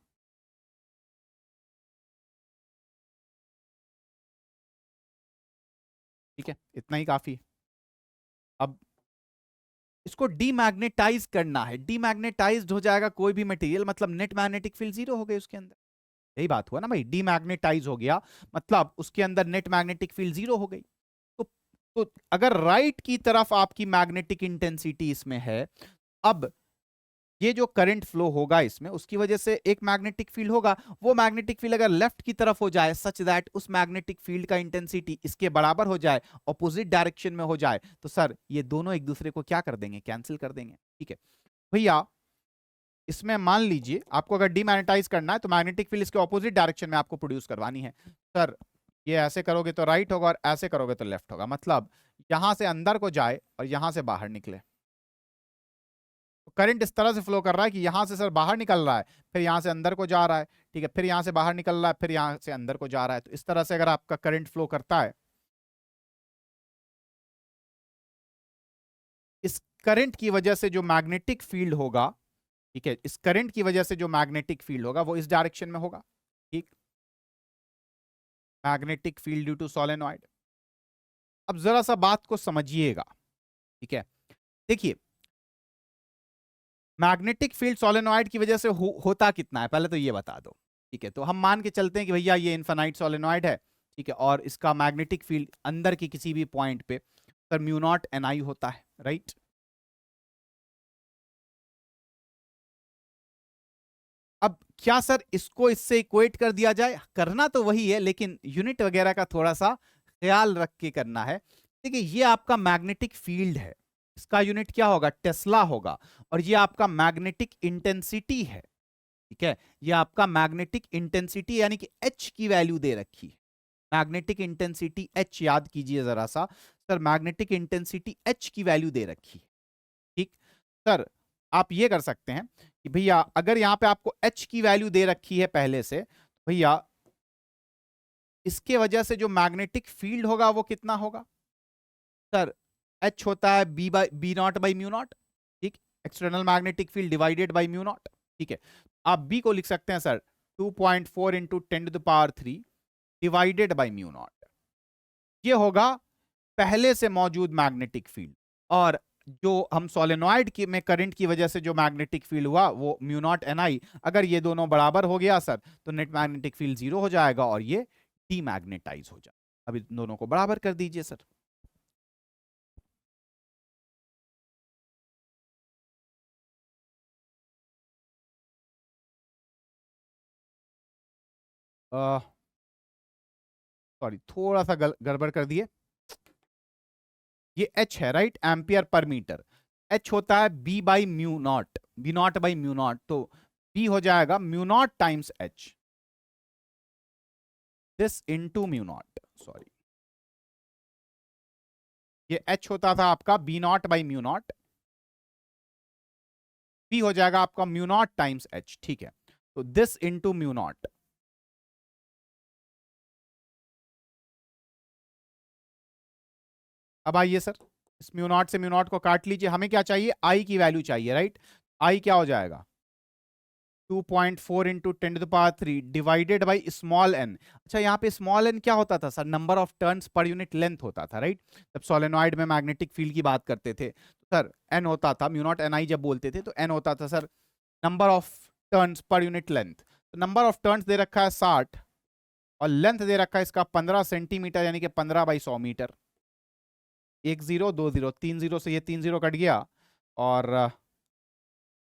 ठीक है, इतना ही काफी है। अब इसको डीमैग्नेटाइज करना है, डीमैग्नेटाइज्ड हो जाएगा कोई भी मटेरियल, मतलब नेट मैग्नेटिक फील्ड जीरो हो गई उसके अंदर। यही बात हुआ ना भाई, डीमैग्नेटाइज हो गया, मतलब उसके अंदर नेट मैग्नेटिक फील्ड जीरो हो गई। तो अगर राइट की तरफ आपकी मैग्नेटिक इंटेंसिटी इसमें है, अब ये जो करंट फ्लो होगा इसमें, उसकी वजह से एक मैग्नेटिक फील्ड होगा। वो मैग्नेटिक फील्ड अगर लेफ्ट की तरफ हो जाए सच दैट उस मैग्नेटिक फील्ड का इंटेंसिटी इसके बराबर हो जाए, ऑपोजिट डायरेक्शन में हो जाए, तो सर ये दोनों एक दूसरे को क्या कर देंगे, कैंसिल कर देंगे। ठीक है भैया, इसमें मान लीजिए आपको अगर डीमैग्नेटाइज करना है तो मैग्नेटिक फील्ड इसके ऑपोजिट डायरेक्शन में आपको प्रोड्यूस करवानी है। सर ये ऐसे करोगे तो राइट होगा और ऐसे करोगे तो लेफ्ट होगा, मतलब यहां से अंदर को जाए और यहां से बाहर निकले। करंट इस तरह से फ्लो कर रहा है कि यहां से सर बाहर निकल रहा है, फिर यहां से अंदर को जा रहा है, ठीक है, फिर यहां से बाहर निकल रहा है, फिर यहां से अंदर को जा रहा है। तो इस तरह से अगर आपका करंट फ्लो करता है, इस करंट की वजह से जो मैग्नेटिक फील्ड होगा, ठीक है, इस करंट की वजह से जो मैग्नेटिक फील्ड होगा वो इस डायरेक्शन में होगा। ठीक, magnetic field due to solenoid. अब जरा सा बात को समझिएगा, ठीक है, देखिए मैग्नेटिक फील्ड सोलेनॉइड की वजह से होता कितना है पहले तो ये बता दो। ठीक है, तो हम मान के चलते हैं कि भैया ये इनफाइनाइट सोलेनॉइड है, ठीक है, और इसका मैग्नेटिक फील्ड अंदर की किसी भी पॉइंट पे सर म्यू नॉट एन आई होता है, राइट। अब क्या सर इसको इससे इक्वेट कर दिया जाए, करना तो वही है लेकिन यूनिट वगैरह का थोड़ा सा ख्याल रख के करना है। देखिए ये आपका मैग्नेटिक फील्ड है, इसका यूनिट क्या होगा, टेस्ला होगा, और ये आपका मैग्नेटिक इंटेंसिटी है। ठीक है, ये आपका मैग्नेटिक इंटेंसिटी यानी कि एच की वैल्यू दे रखी है, मैग्नेटिक इंटेंसिटी एच, याद कीजिए जरा सा सर, मैग्नेटिक इंटेंसिटी एच की वैल्यू दे रखी है। ठीक सर, आप ये कर सकते हैं कि भैया अगर यहां पे आपको एच की वैल्यू दे रखी है पहले से, भैया इसके वजह से जो मैग्नेटिक फील्ड होगा वो कितना होगा सर, एच होता है B naught by mu naught. ठीक, external magnetic field divided by mu naught. ठीक है, आप बी को लिख सकते हैं sir 2.4 into 10⁻³ divided by mu naught. ये होगा पहले से मौजूद मैग्नेटिक फील्ड, और जो हम सोलेनॉइड की में करंट की वजह से जो मैग्नेटिक फील्ड हुआ वो म्यू नॉट एन आई। अगर ये दोनों बराबर हो गया सर तो नेट मैग्नेटिक फील्ड जीरो हो जाएगा और ये डीमैग्नेटाइज हो जाएगा। अभी दोनों को बराबर कर दीजिए सर। सॉरी थोड़ा सा गड़बड़ कर दिए, ये एच है right, ampere per metre. H होता है B by mu naught, B naught by mu naught, तो बी हो जाएगा mu naught times H, this into mu naught, sorry ये एच होता था आपका B naught by mu naught, B हो जाएगा आपका म्यू नॉट टाइम्स एच। ठीक है, तो दिस इनटू म्यू नॉट। अब आइए सर, इस म्यू नॉट से म्यू नॉट को काट लीजिए, हमें क्या चाहिए, आई की वैल्यू चाहिए, राइट। आई क्या हो जाएगा 2.4 into 10⁻³ divided by small N. अच्छा यहाँ पे स्मॉल एन क्या होता था sir, number of turns per unit length होता था, राइट। जब सोलेनॉइड में मैग्नेटिक फील्ड की बात करते थे तो सर एन होता था, म्यू नॉट एन आई जब बोलते थे तो एन होता था sir number of turns per unit length. तो नंबर ऑफ टर्न्स दे रखा है 60 और लेंथ दे रखा है इसका 15 सेंटीमीटर यानी कि 15/100 मीटर। 1 0 2 0 3 0 से ये 3 0 कट गया और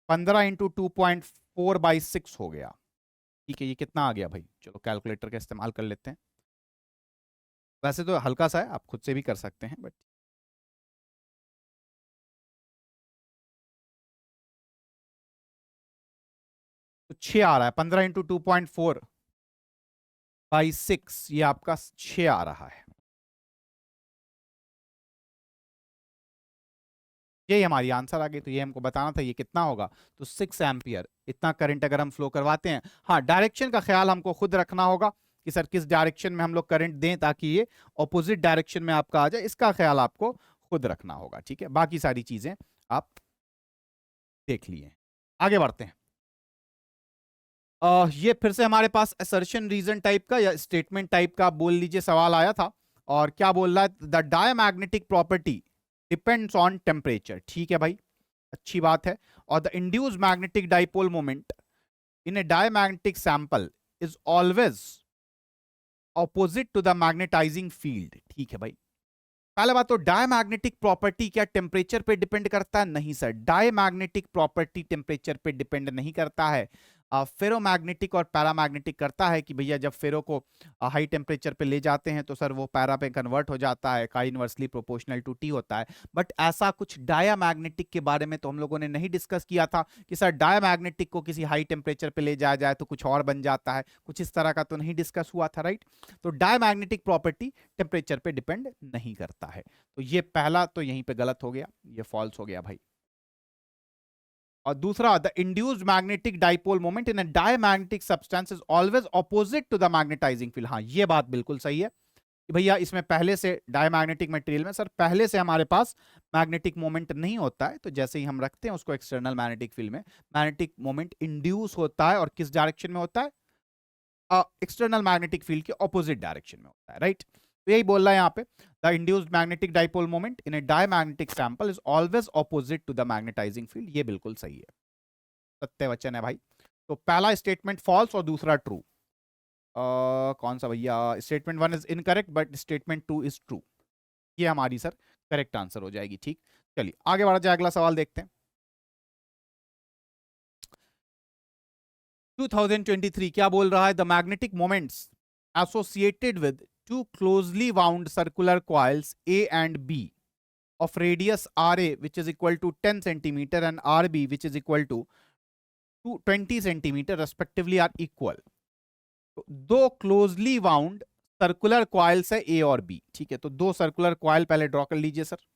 15 इंटू 2.4/6 हो गया। ठीक है, ये कितना आ गया भाई, चलो कैलकुलेटर का इस्तेमाल कर लेते हैं। वैसे तो हल्का सा है, आप खुद से भी कर सकते हैं बट तो 6 आ रहा है, 15 इंटू 2.4/6 ये आपका 6 आ रहा है। यही हमारी आंसर आ गई, तो ये हमको बताना था ये कितना होगा, तो 6 एम्पियर इतना करंट अगर हम फ्लो करवाते हैं। हाँ, डायरेक्शन का ख्याल हमको खुद रखना होगा कि सर किस डायरेक्शन में हम लोग करंट दें ताकि ये ऑपोजिट डायरेक्शन में आपका आ जाए, इसका ख्याल आपको खुद रखना होगा। ठीक है, बाकी सारी चीजें आप देख लिए। आगे बढ़ते हैं। ये फिर से हमारे पास असर्शन रीजन टाइप का या स्टेटमेंट टाइप का बोल लीजिए सवाल आया था, और क्या बोल रहा है, the diamagnetic property depends on temperature. ठीक है भाई, अच्छी बात है। और the induced magnetic dipole moment in a diamagnetic sample is always opposite to the magnetising field. ठीक है भाई, पहले बात तो डायमैग्नेटिक प्रॉपर्टी क्या टेम्परेचर पे डिपेंड करता है? नहीं सर, डायमैग्नेटिक प्रॉपर्टी टेम्परेचर पे डिपेंड नहीं करता है। फेरोमैग्नेटिक और पैरामैग्नेटिक करता है कि भैया जब फेरो को हाई टेम्परेचर पे ले जाते हैं तो सर वो पैरा पे कन्वर्ट हो जाता है, का इनवर्सली प्रोपोर्शनल टू टी होता है। बट ऐसा कुछ डायमैग्नेटिक के बारे में तो हम लोगों ने नहीं डिस्कस किया था कि सर डायमैग्नेटिक को किसी हाई टेम्परेचर पे ले जाया जाए तो कुछ और बन जाता है, कुछ इस तरह का तो नहीं डिस्कस हुआ था, राइट? तो डायमैग्नेटिक प्रॉपर्टी टेम्परेचर पे डिपेंड नहीं करता है। तो ये पहला तो यहीं पे गलत हो गया, ये फॉल्स हो गया भाई। और दूसरा, the induced magnetic dipole moment in a diamagnetic substance is always opposite to the magnetising field. हाँ, ये बात बिल्कुल सही है कि भैया इसमें पहले से डायमैग्नेटिक मटेरियल में सर पहले से हमारे पास मैग्नेटिक मोमेंट नहीं होता है, तो जैसे ही हम रखते हैं उसको एक्सटर्नल मैग्नेटिक फील्ड में, मैग्नेटिक मोमेंट इंड्यूस होता है और किस डायरेक्शन में होता है? एक्सटर्नल मैग्नेटिक फील्ड के ऑपोजिट डायरेक्शन में होता है, राइट? तो यही बोल रहा है यहाँ पे, the induced magnetic dipole moment in a diamagnetic sample is always opposite to the magnetising field. ये बिल्कुल सही है, सत्य वचन है भाई। तो पहला स्टेटमेंट फॉल्स और दूसरा ट्रू। कौन सा भैया? Statement 1 is incorrect but statement 2 is true. ये हमारी सर करेक्ट आंसर हो जाएगी। ठीक, चलिए आगे बढ़ा जाए, अगला सवाल देखते हैं। 2023 क्या बोल रहा है? The magnetic moments associated with two closely wound circular coils A and B of radius RA which is equal to 10 centimeter and RB which is equal to 20 centimeter respectively are equal। तो दो closely wound circular coils है A और B। ठीक है, तो दो circular coil पहले draw कर लीजिए सर।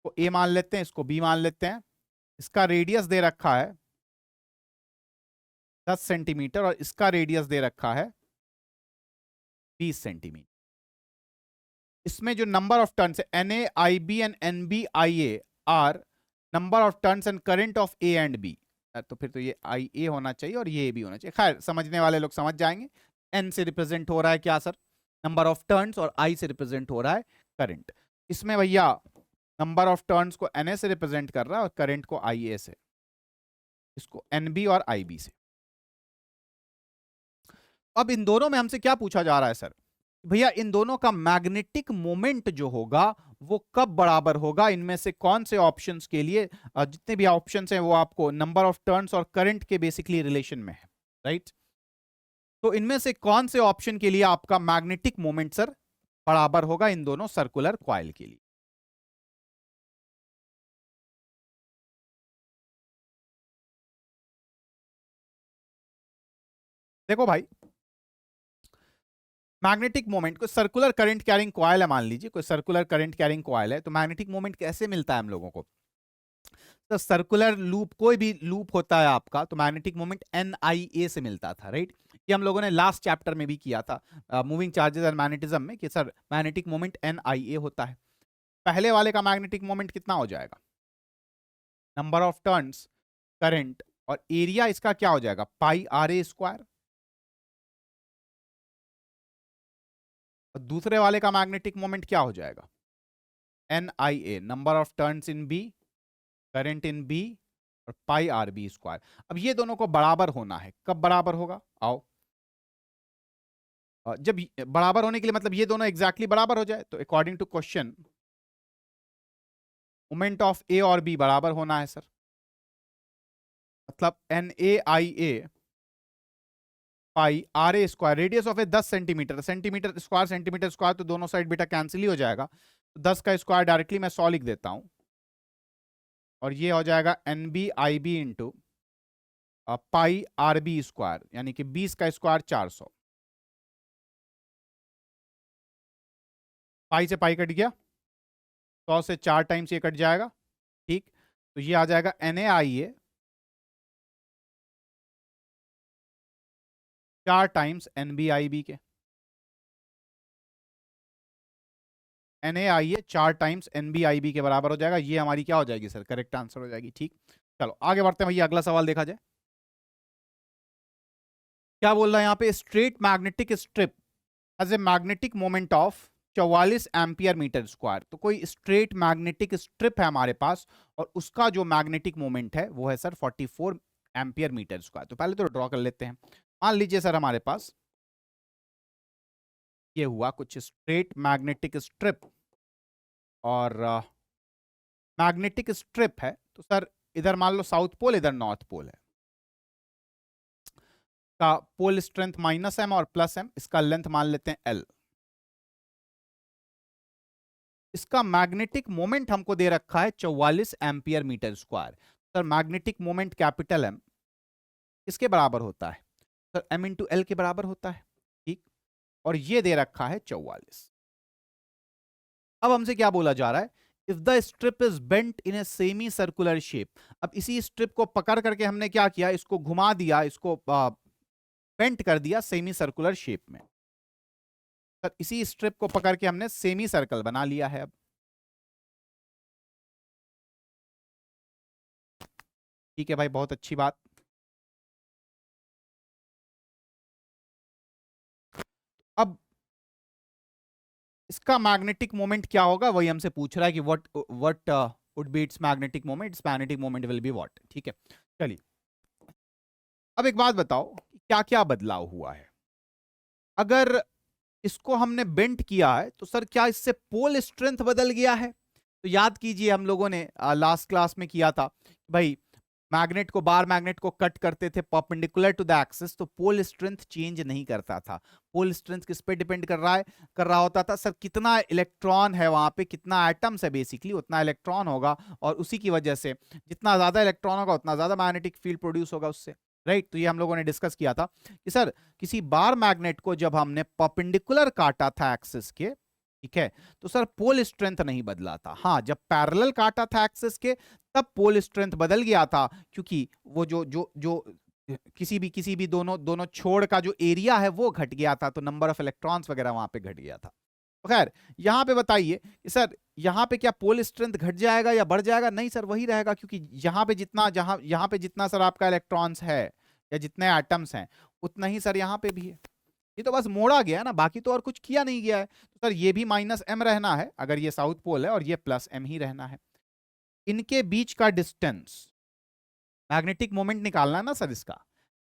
को A मान लेते हैं, इसको B मान लेते हैं। इसका रेडियस दे रखा है 10 सेंटीमीटर और इसका रेडियस दे रखा है 20 सेंटीमीटर। इसमें जो नंबर ऑफ टर्न्स है NaIb and NbIa are number of turns and current of A and B। तो फिर तो ये Ia होना चाहिए और ये भी होना चाहिए। खैर, समझने वाले लोग समझ जाएंगे। N से रिप्रेजेंट हो रहा है क्या सर? नंबर ऑफ टर्न्स, और I से रिप्रेजेंट हो रहा है करंट। इसमें भैया नंबर ऑफ टर्न्स को Na से रिप्रेजेंट कर रहा है और करंट को Ia से, इसको Nb और Ib से। अब इन दोनों में हमसे क्या पूछा जा रहा है सर? भैया इन दोनों का मैग्नेटिक मोमेंट जो होगा वो कब बराबर होगा? इनमें से कौन से ऑप्शंस के लिए, जितने भी ऑप्शंस हैं वो आपको नंबर ऑफ टर्न्स और करंट के बेसिकली रिलेशन में है, राइट? तो इनमें से कौन से ऑप्शन के लिए आपका मैग्नेटिक मोमेंट सर बराबर होगा इन दोनों सर्कुलर कॉइल के लिए? देखो भाई, मैग्नेटिक मोमेंट को सर्कुलर करंट कैरिंग कॉइल है, मान लीजिए कोई सर्कुलर करंट कैरिंग कॉइल है, तो मैग्नेटिक मोमेंट कैसे मिलता है हम लोगों को? तो सर्कुलर लूप, कोई भी लूप होता है आपका, तो मैग्नेटिक मोमेंट NIa से मिलता था, राइट? ये हम लोगों ने लास्ट चैप्टर में भी किया था मूविंग चार्जेस एंड मैग्नेटिज्म में, कि सर मैग्नेटिक मोमेंट NIa होता है। पहले वाले का मैग्नेटिक मोमेंट कितना हो जाएगा? नंबर ऑफ टर्न्स, करंट और एरिया इसका क्या हो जाएगा? पाई RA स्क्वायर। और दूसरे वाले का मैग्नेटिक मोमेंट क्या हो जाएगा? NIa, number of turns in B, current in B और पाई RB स्क्वायर। अब ये दोनों को बराबर होना है, कब बराबर होगा? आओ, जब बराबर होने के लिए मतलब ये दोनों एग्जैक्टली बराबर हो जाए, तो according to question moment of A और B बराबर होना है सर। मतलब NaIa pi RA square, radius of A 10 centimetre, centimetre square, तो दोनों साइड बेटा कैंसिल ही हो जाएगा। तो 10 का स्क्वायर डायरेक्टली मैं 100 लिख देता हूं, और ये हो जाएगा NbIb into pi RB square, यानी कि 20 का स्क्वायर 400। पाई से पाई कट गया, 100 से 4 टाइम्स ये कट जाएगा, ठीक? तो ये आ जाएगा NaIa 4 टाइम्स NbIb के, NaIa 4 टाइम्स NbIb के बराबर हो जाएगा। ये हमारी क्या हो जाएगी सर? करेक्ट आंसर हो जाएगी। ठीक, चलो आगे बढ़ते हैं भैया, अगला सवाल देखा जाए। क्या बोल रहा है यहाँ पे? Straight magnetic strip has a magnetic moment of 44 ampere metre square. तो कोई स्ट्रेट मैग्नेटिक स्ट्रिप है हमारे पास और उसका जो मैग्नेटिक मोमेंट है वो है सर 44 एम्पियर मीटर स्क्वायर। तो पहले तो ड्रॉ कर लेते हैं। मान लीजिए सर हमारे पास ये हुआ कुछ स्ट्रेट मैग्नेटिक स्ट्रिप और मैग्नेटिक स्ट्रिप है। तो सर इधर मान लो साउथ पोल, इधर नॉर्थ पोल है। का पोल स्ट्रेंथ -m और +m, इसका लेंथ मान लेते हैं l। इसका मैग्नेटिक मोमेंट हमको दे रखा है 44 ampere metre square. Sir magnetic moment capital M किसके बराबर होता है? सर m इंटू एल के बराबर होता है, ठीक। और ये दे रखा है 44। अब हमसे क्या बोला जा रहा है? If the strip is bent in a semi circular shape. अब इसी स्ट्रिप को पकड़ करके हमने क्या किया, इसको घुमा दिया, इसको बेंट कर दिया सेमी सर्कुलर शेप में। सर इसी स्ट्रिप को पकड़ के हमने सेमी सर्कल बना लिया है। अब ठीक है भाई, बहुत अच्छी बात। अब इसका मैग्नेटिक मोमेंट क्या होगा वही हमसे पूछ रहा है कि what would be it's magnetic moment. It's magnetic moment will be what. ठीक है, चलिए अब एक बात बताओ, क्या क्या बदलाव हुआ है? अगर इसको हमने बेंट किया है तो सर क्या इससे पोल स्ट्रेंथ बदल गया है? तो याद कीजिए हम लोगों ने लास्ट क्लास में किया था भाई, मैग्नेट को, बार मैग्नेट को कट करते थे परपेंडिकुलर टू द एक्सिस, तो पोल स्ट्रेंथ चेंज नहीं करता था। पोल स्ट्रेंथ किस पे डिपेंड कर रहा होता था? सर कितना इलेक्ट्रॉन है वहां पे, कितना एटम्स है बेसिकली, उतना इलेक्ट्रॉन होगा और उसी की वजह से जितना ज्यादा इलेक्ट्रॉन होगा उतना ज्यादा मैग्नेटिक फील्ड प्रोड्यूस होगा उससे, राइट। तो ये हम लोगों ने डिस्कस किया था कि सर किसी बार मैग्नेट को जब हमने परपेंडिकुलर काटा था एक्सिस के, ठीक है, तो सर पोल स्ट्रेंथ नहीं बदला था। हाँ, जब पैरेलल काटा था एक्सिस के तब पोल स्ट्रेंथ बदल गया था, क्योंकि वो जो किसी भी दोनों छोड़ का जो एरिया है वो घट गया था, तो नंबर ऑफ इलेक्ट्रॉन्स वगैरह वहां पे घट गया था। तो खैर यहां पे बताइए कि सर यहां पे क्या पोल स्ट्रेंथ घट जाएगा या बढ़ जाएगा? नहीं सर, वही रहेगा, क्योंकि यहां पे जितना सर आपका इलेक्ट्रॉन्स है या जितने एटम्स हैं उतना ही सर यहां पे भी है। ये तो बस मोड़ा गया ना, बाकी तो और कुछ किया नहीं गया है। तो सर ये भी -m रहना है अगर ये साउथ पोल है और ये +m ही रहना है। इनके बीच का डिस्टेंस, मैग्नेटिक मोमेंट निकालना है ना सर इसका,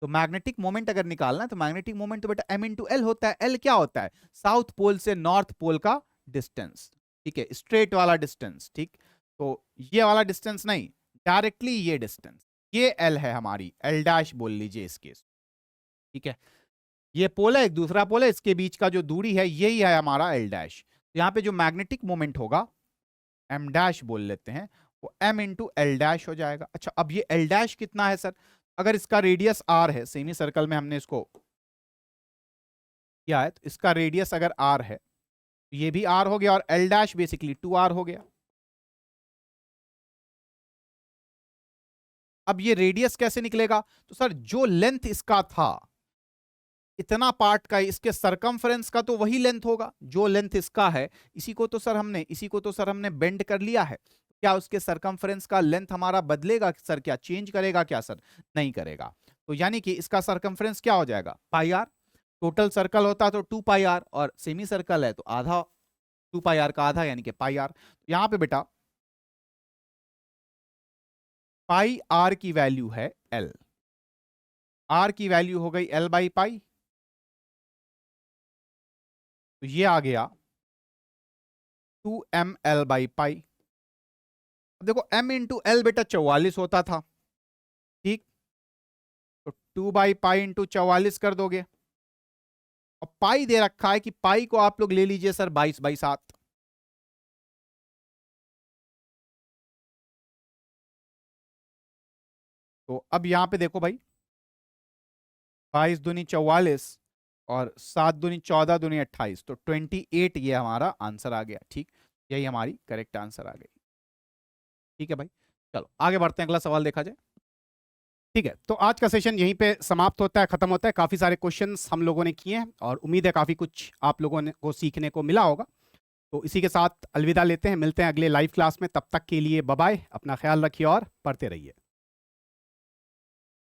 तो मैग्नेटिक मोमेंट अगर निकालना है तो मैग्नेटिक मोमेंट तो बेटा m इंटू एल होता है। एल क्या होता है? साउथ पोल से नॉर्थ पोल का डिस्टेंस, ठीक है, स्ट्रेट वाला डिस्टेंस, ठीक। तो ये वाला डिस्टेंस नहीं, डायरेक्टली ये डिस्टेंस, ये एल है हमारी, l' बोल लीजिए इस केस, ठीक है। ये पोल है, एक दूसरा पोल है, इसके बीच का जो दूरी है यही है हमारा l'। यहाँ पे जो मैग्नेटिक मोमेंट होगा m' बोल लेते हैं, वो m इंटू l' हो जाएगा। अच्छा, अब ये l' कितना है सर? अगर इसका रेडियस r है, सेमी सर्कल में हमने इसको किया है, तो इसका रेडियस अगर r है तो ये भी r हो गया और l' बेसिकली 2r हो गया। अब ये रेडियस कैसे निकलेगा? तो सर जो लेंथ इसका था, इतना पार्ट का, इसके सरकमफ्रेंस का तो वही लेंथ होगा जो लेंथ इसका है। इसी को तो सर हमने बेंड कर लिया है। क्या उसके सरकमफ्रेंस का लेंथ हमारा बदलेगा सर? क्या चेंज करेगा क्या सर? नहीं करेगा। तो यानी कि इसका सरकमफ्रेंस क्या हो जाएगा? πr। टोटल सर्कल होता तो 2πr और सेमी सर्कल है तो आधा, 2πr का आधा यानी कि πr। यहां पे बेटा πr की वैल्यू है l, r की वैल्यू हो गई l/π, तो ये आ गया 2ml/π। देखो m इंटू एल बेटा 44 होता था, ठीक, तो 2/π इंटू 44 कर दोगे और पाई दे रखा है कि पाई को आप लोग ले लीजिए सर 22/7। तो अब यहां पे देखो भाई, 22 दूनी 44 और 7 दूनी 14 दूनी 28, तो 28 ये हमारा आंसर आ गया, ठीक। यही हमारी करेक्ट आंसर आ गई। ठीक है भाई, चलो आगे बढ़ते हैं, अगला सवाल देखा जाए। ठीक है, तो आज का सेशन यहीं पे समाप्त होता है, खत्म होता है। काफी सारे क्वेश्चंस हम लोगों ने किए हैं और उम्मीद है काफी कुछ आप लोगों को सीखने को मिला होगा। तो इसी के साथ अलविदा लेते हैं, मिलते हैं अगले लाइव क्लास में। तब तक के लिए बाय बाय, अपना ख्याल रखिए और पढ़ते रहिए।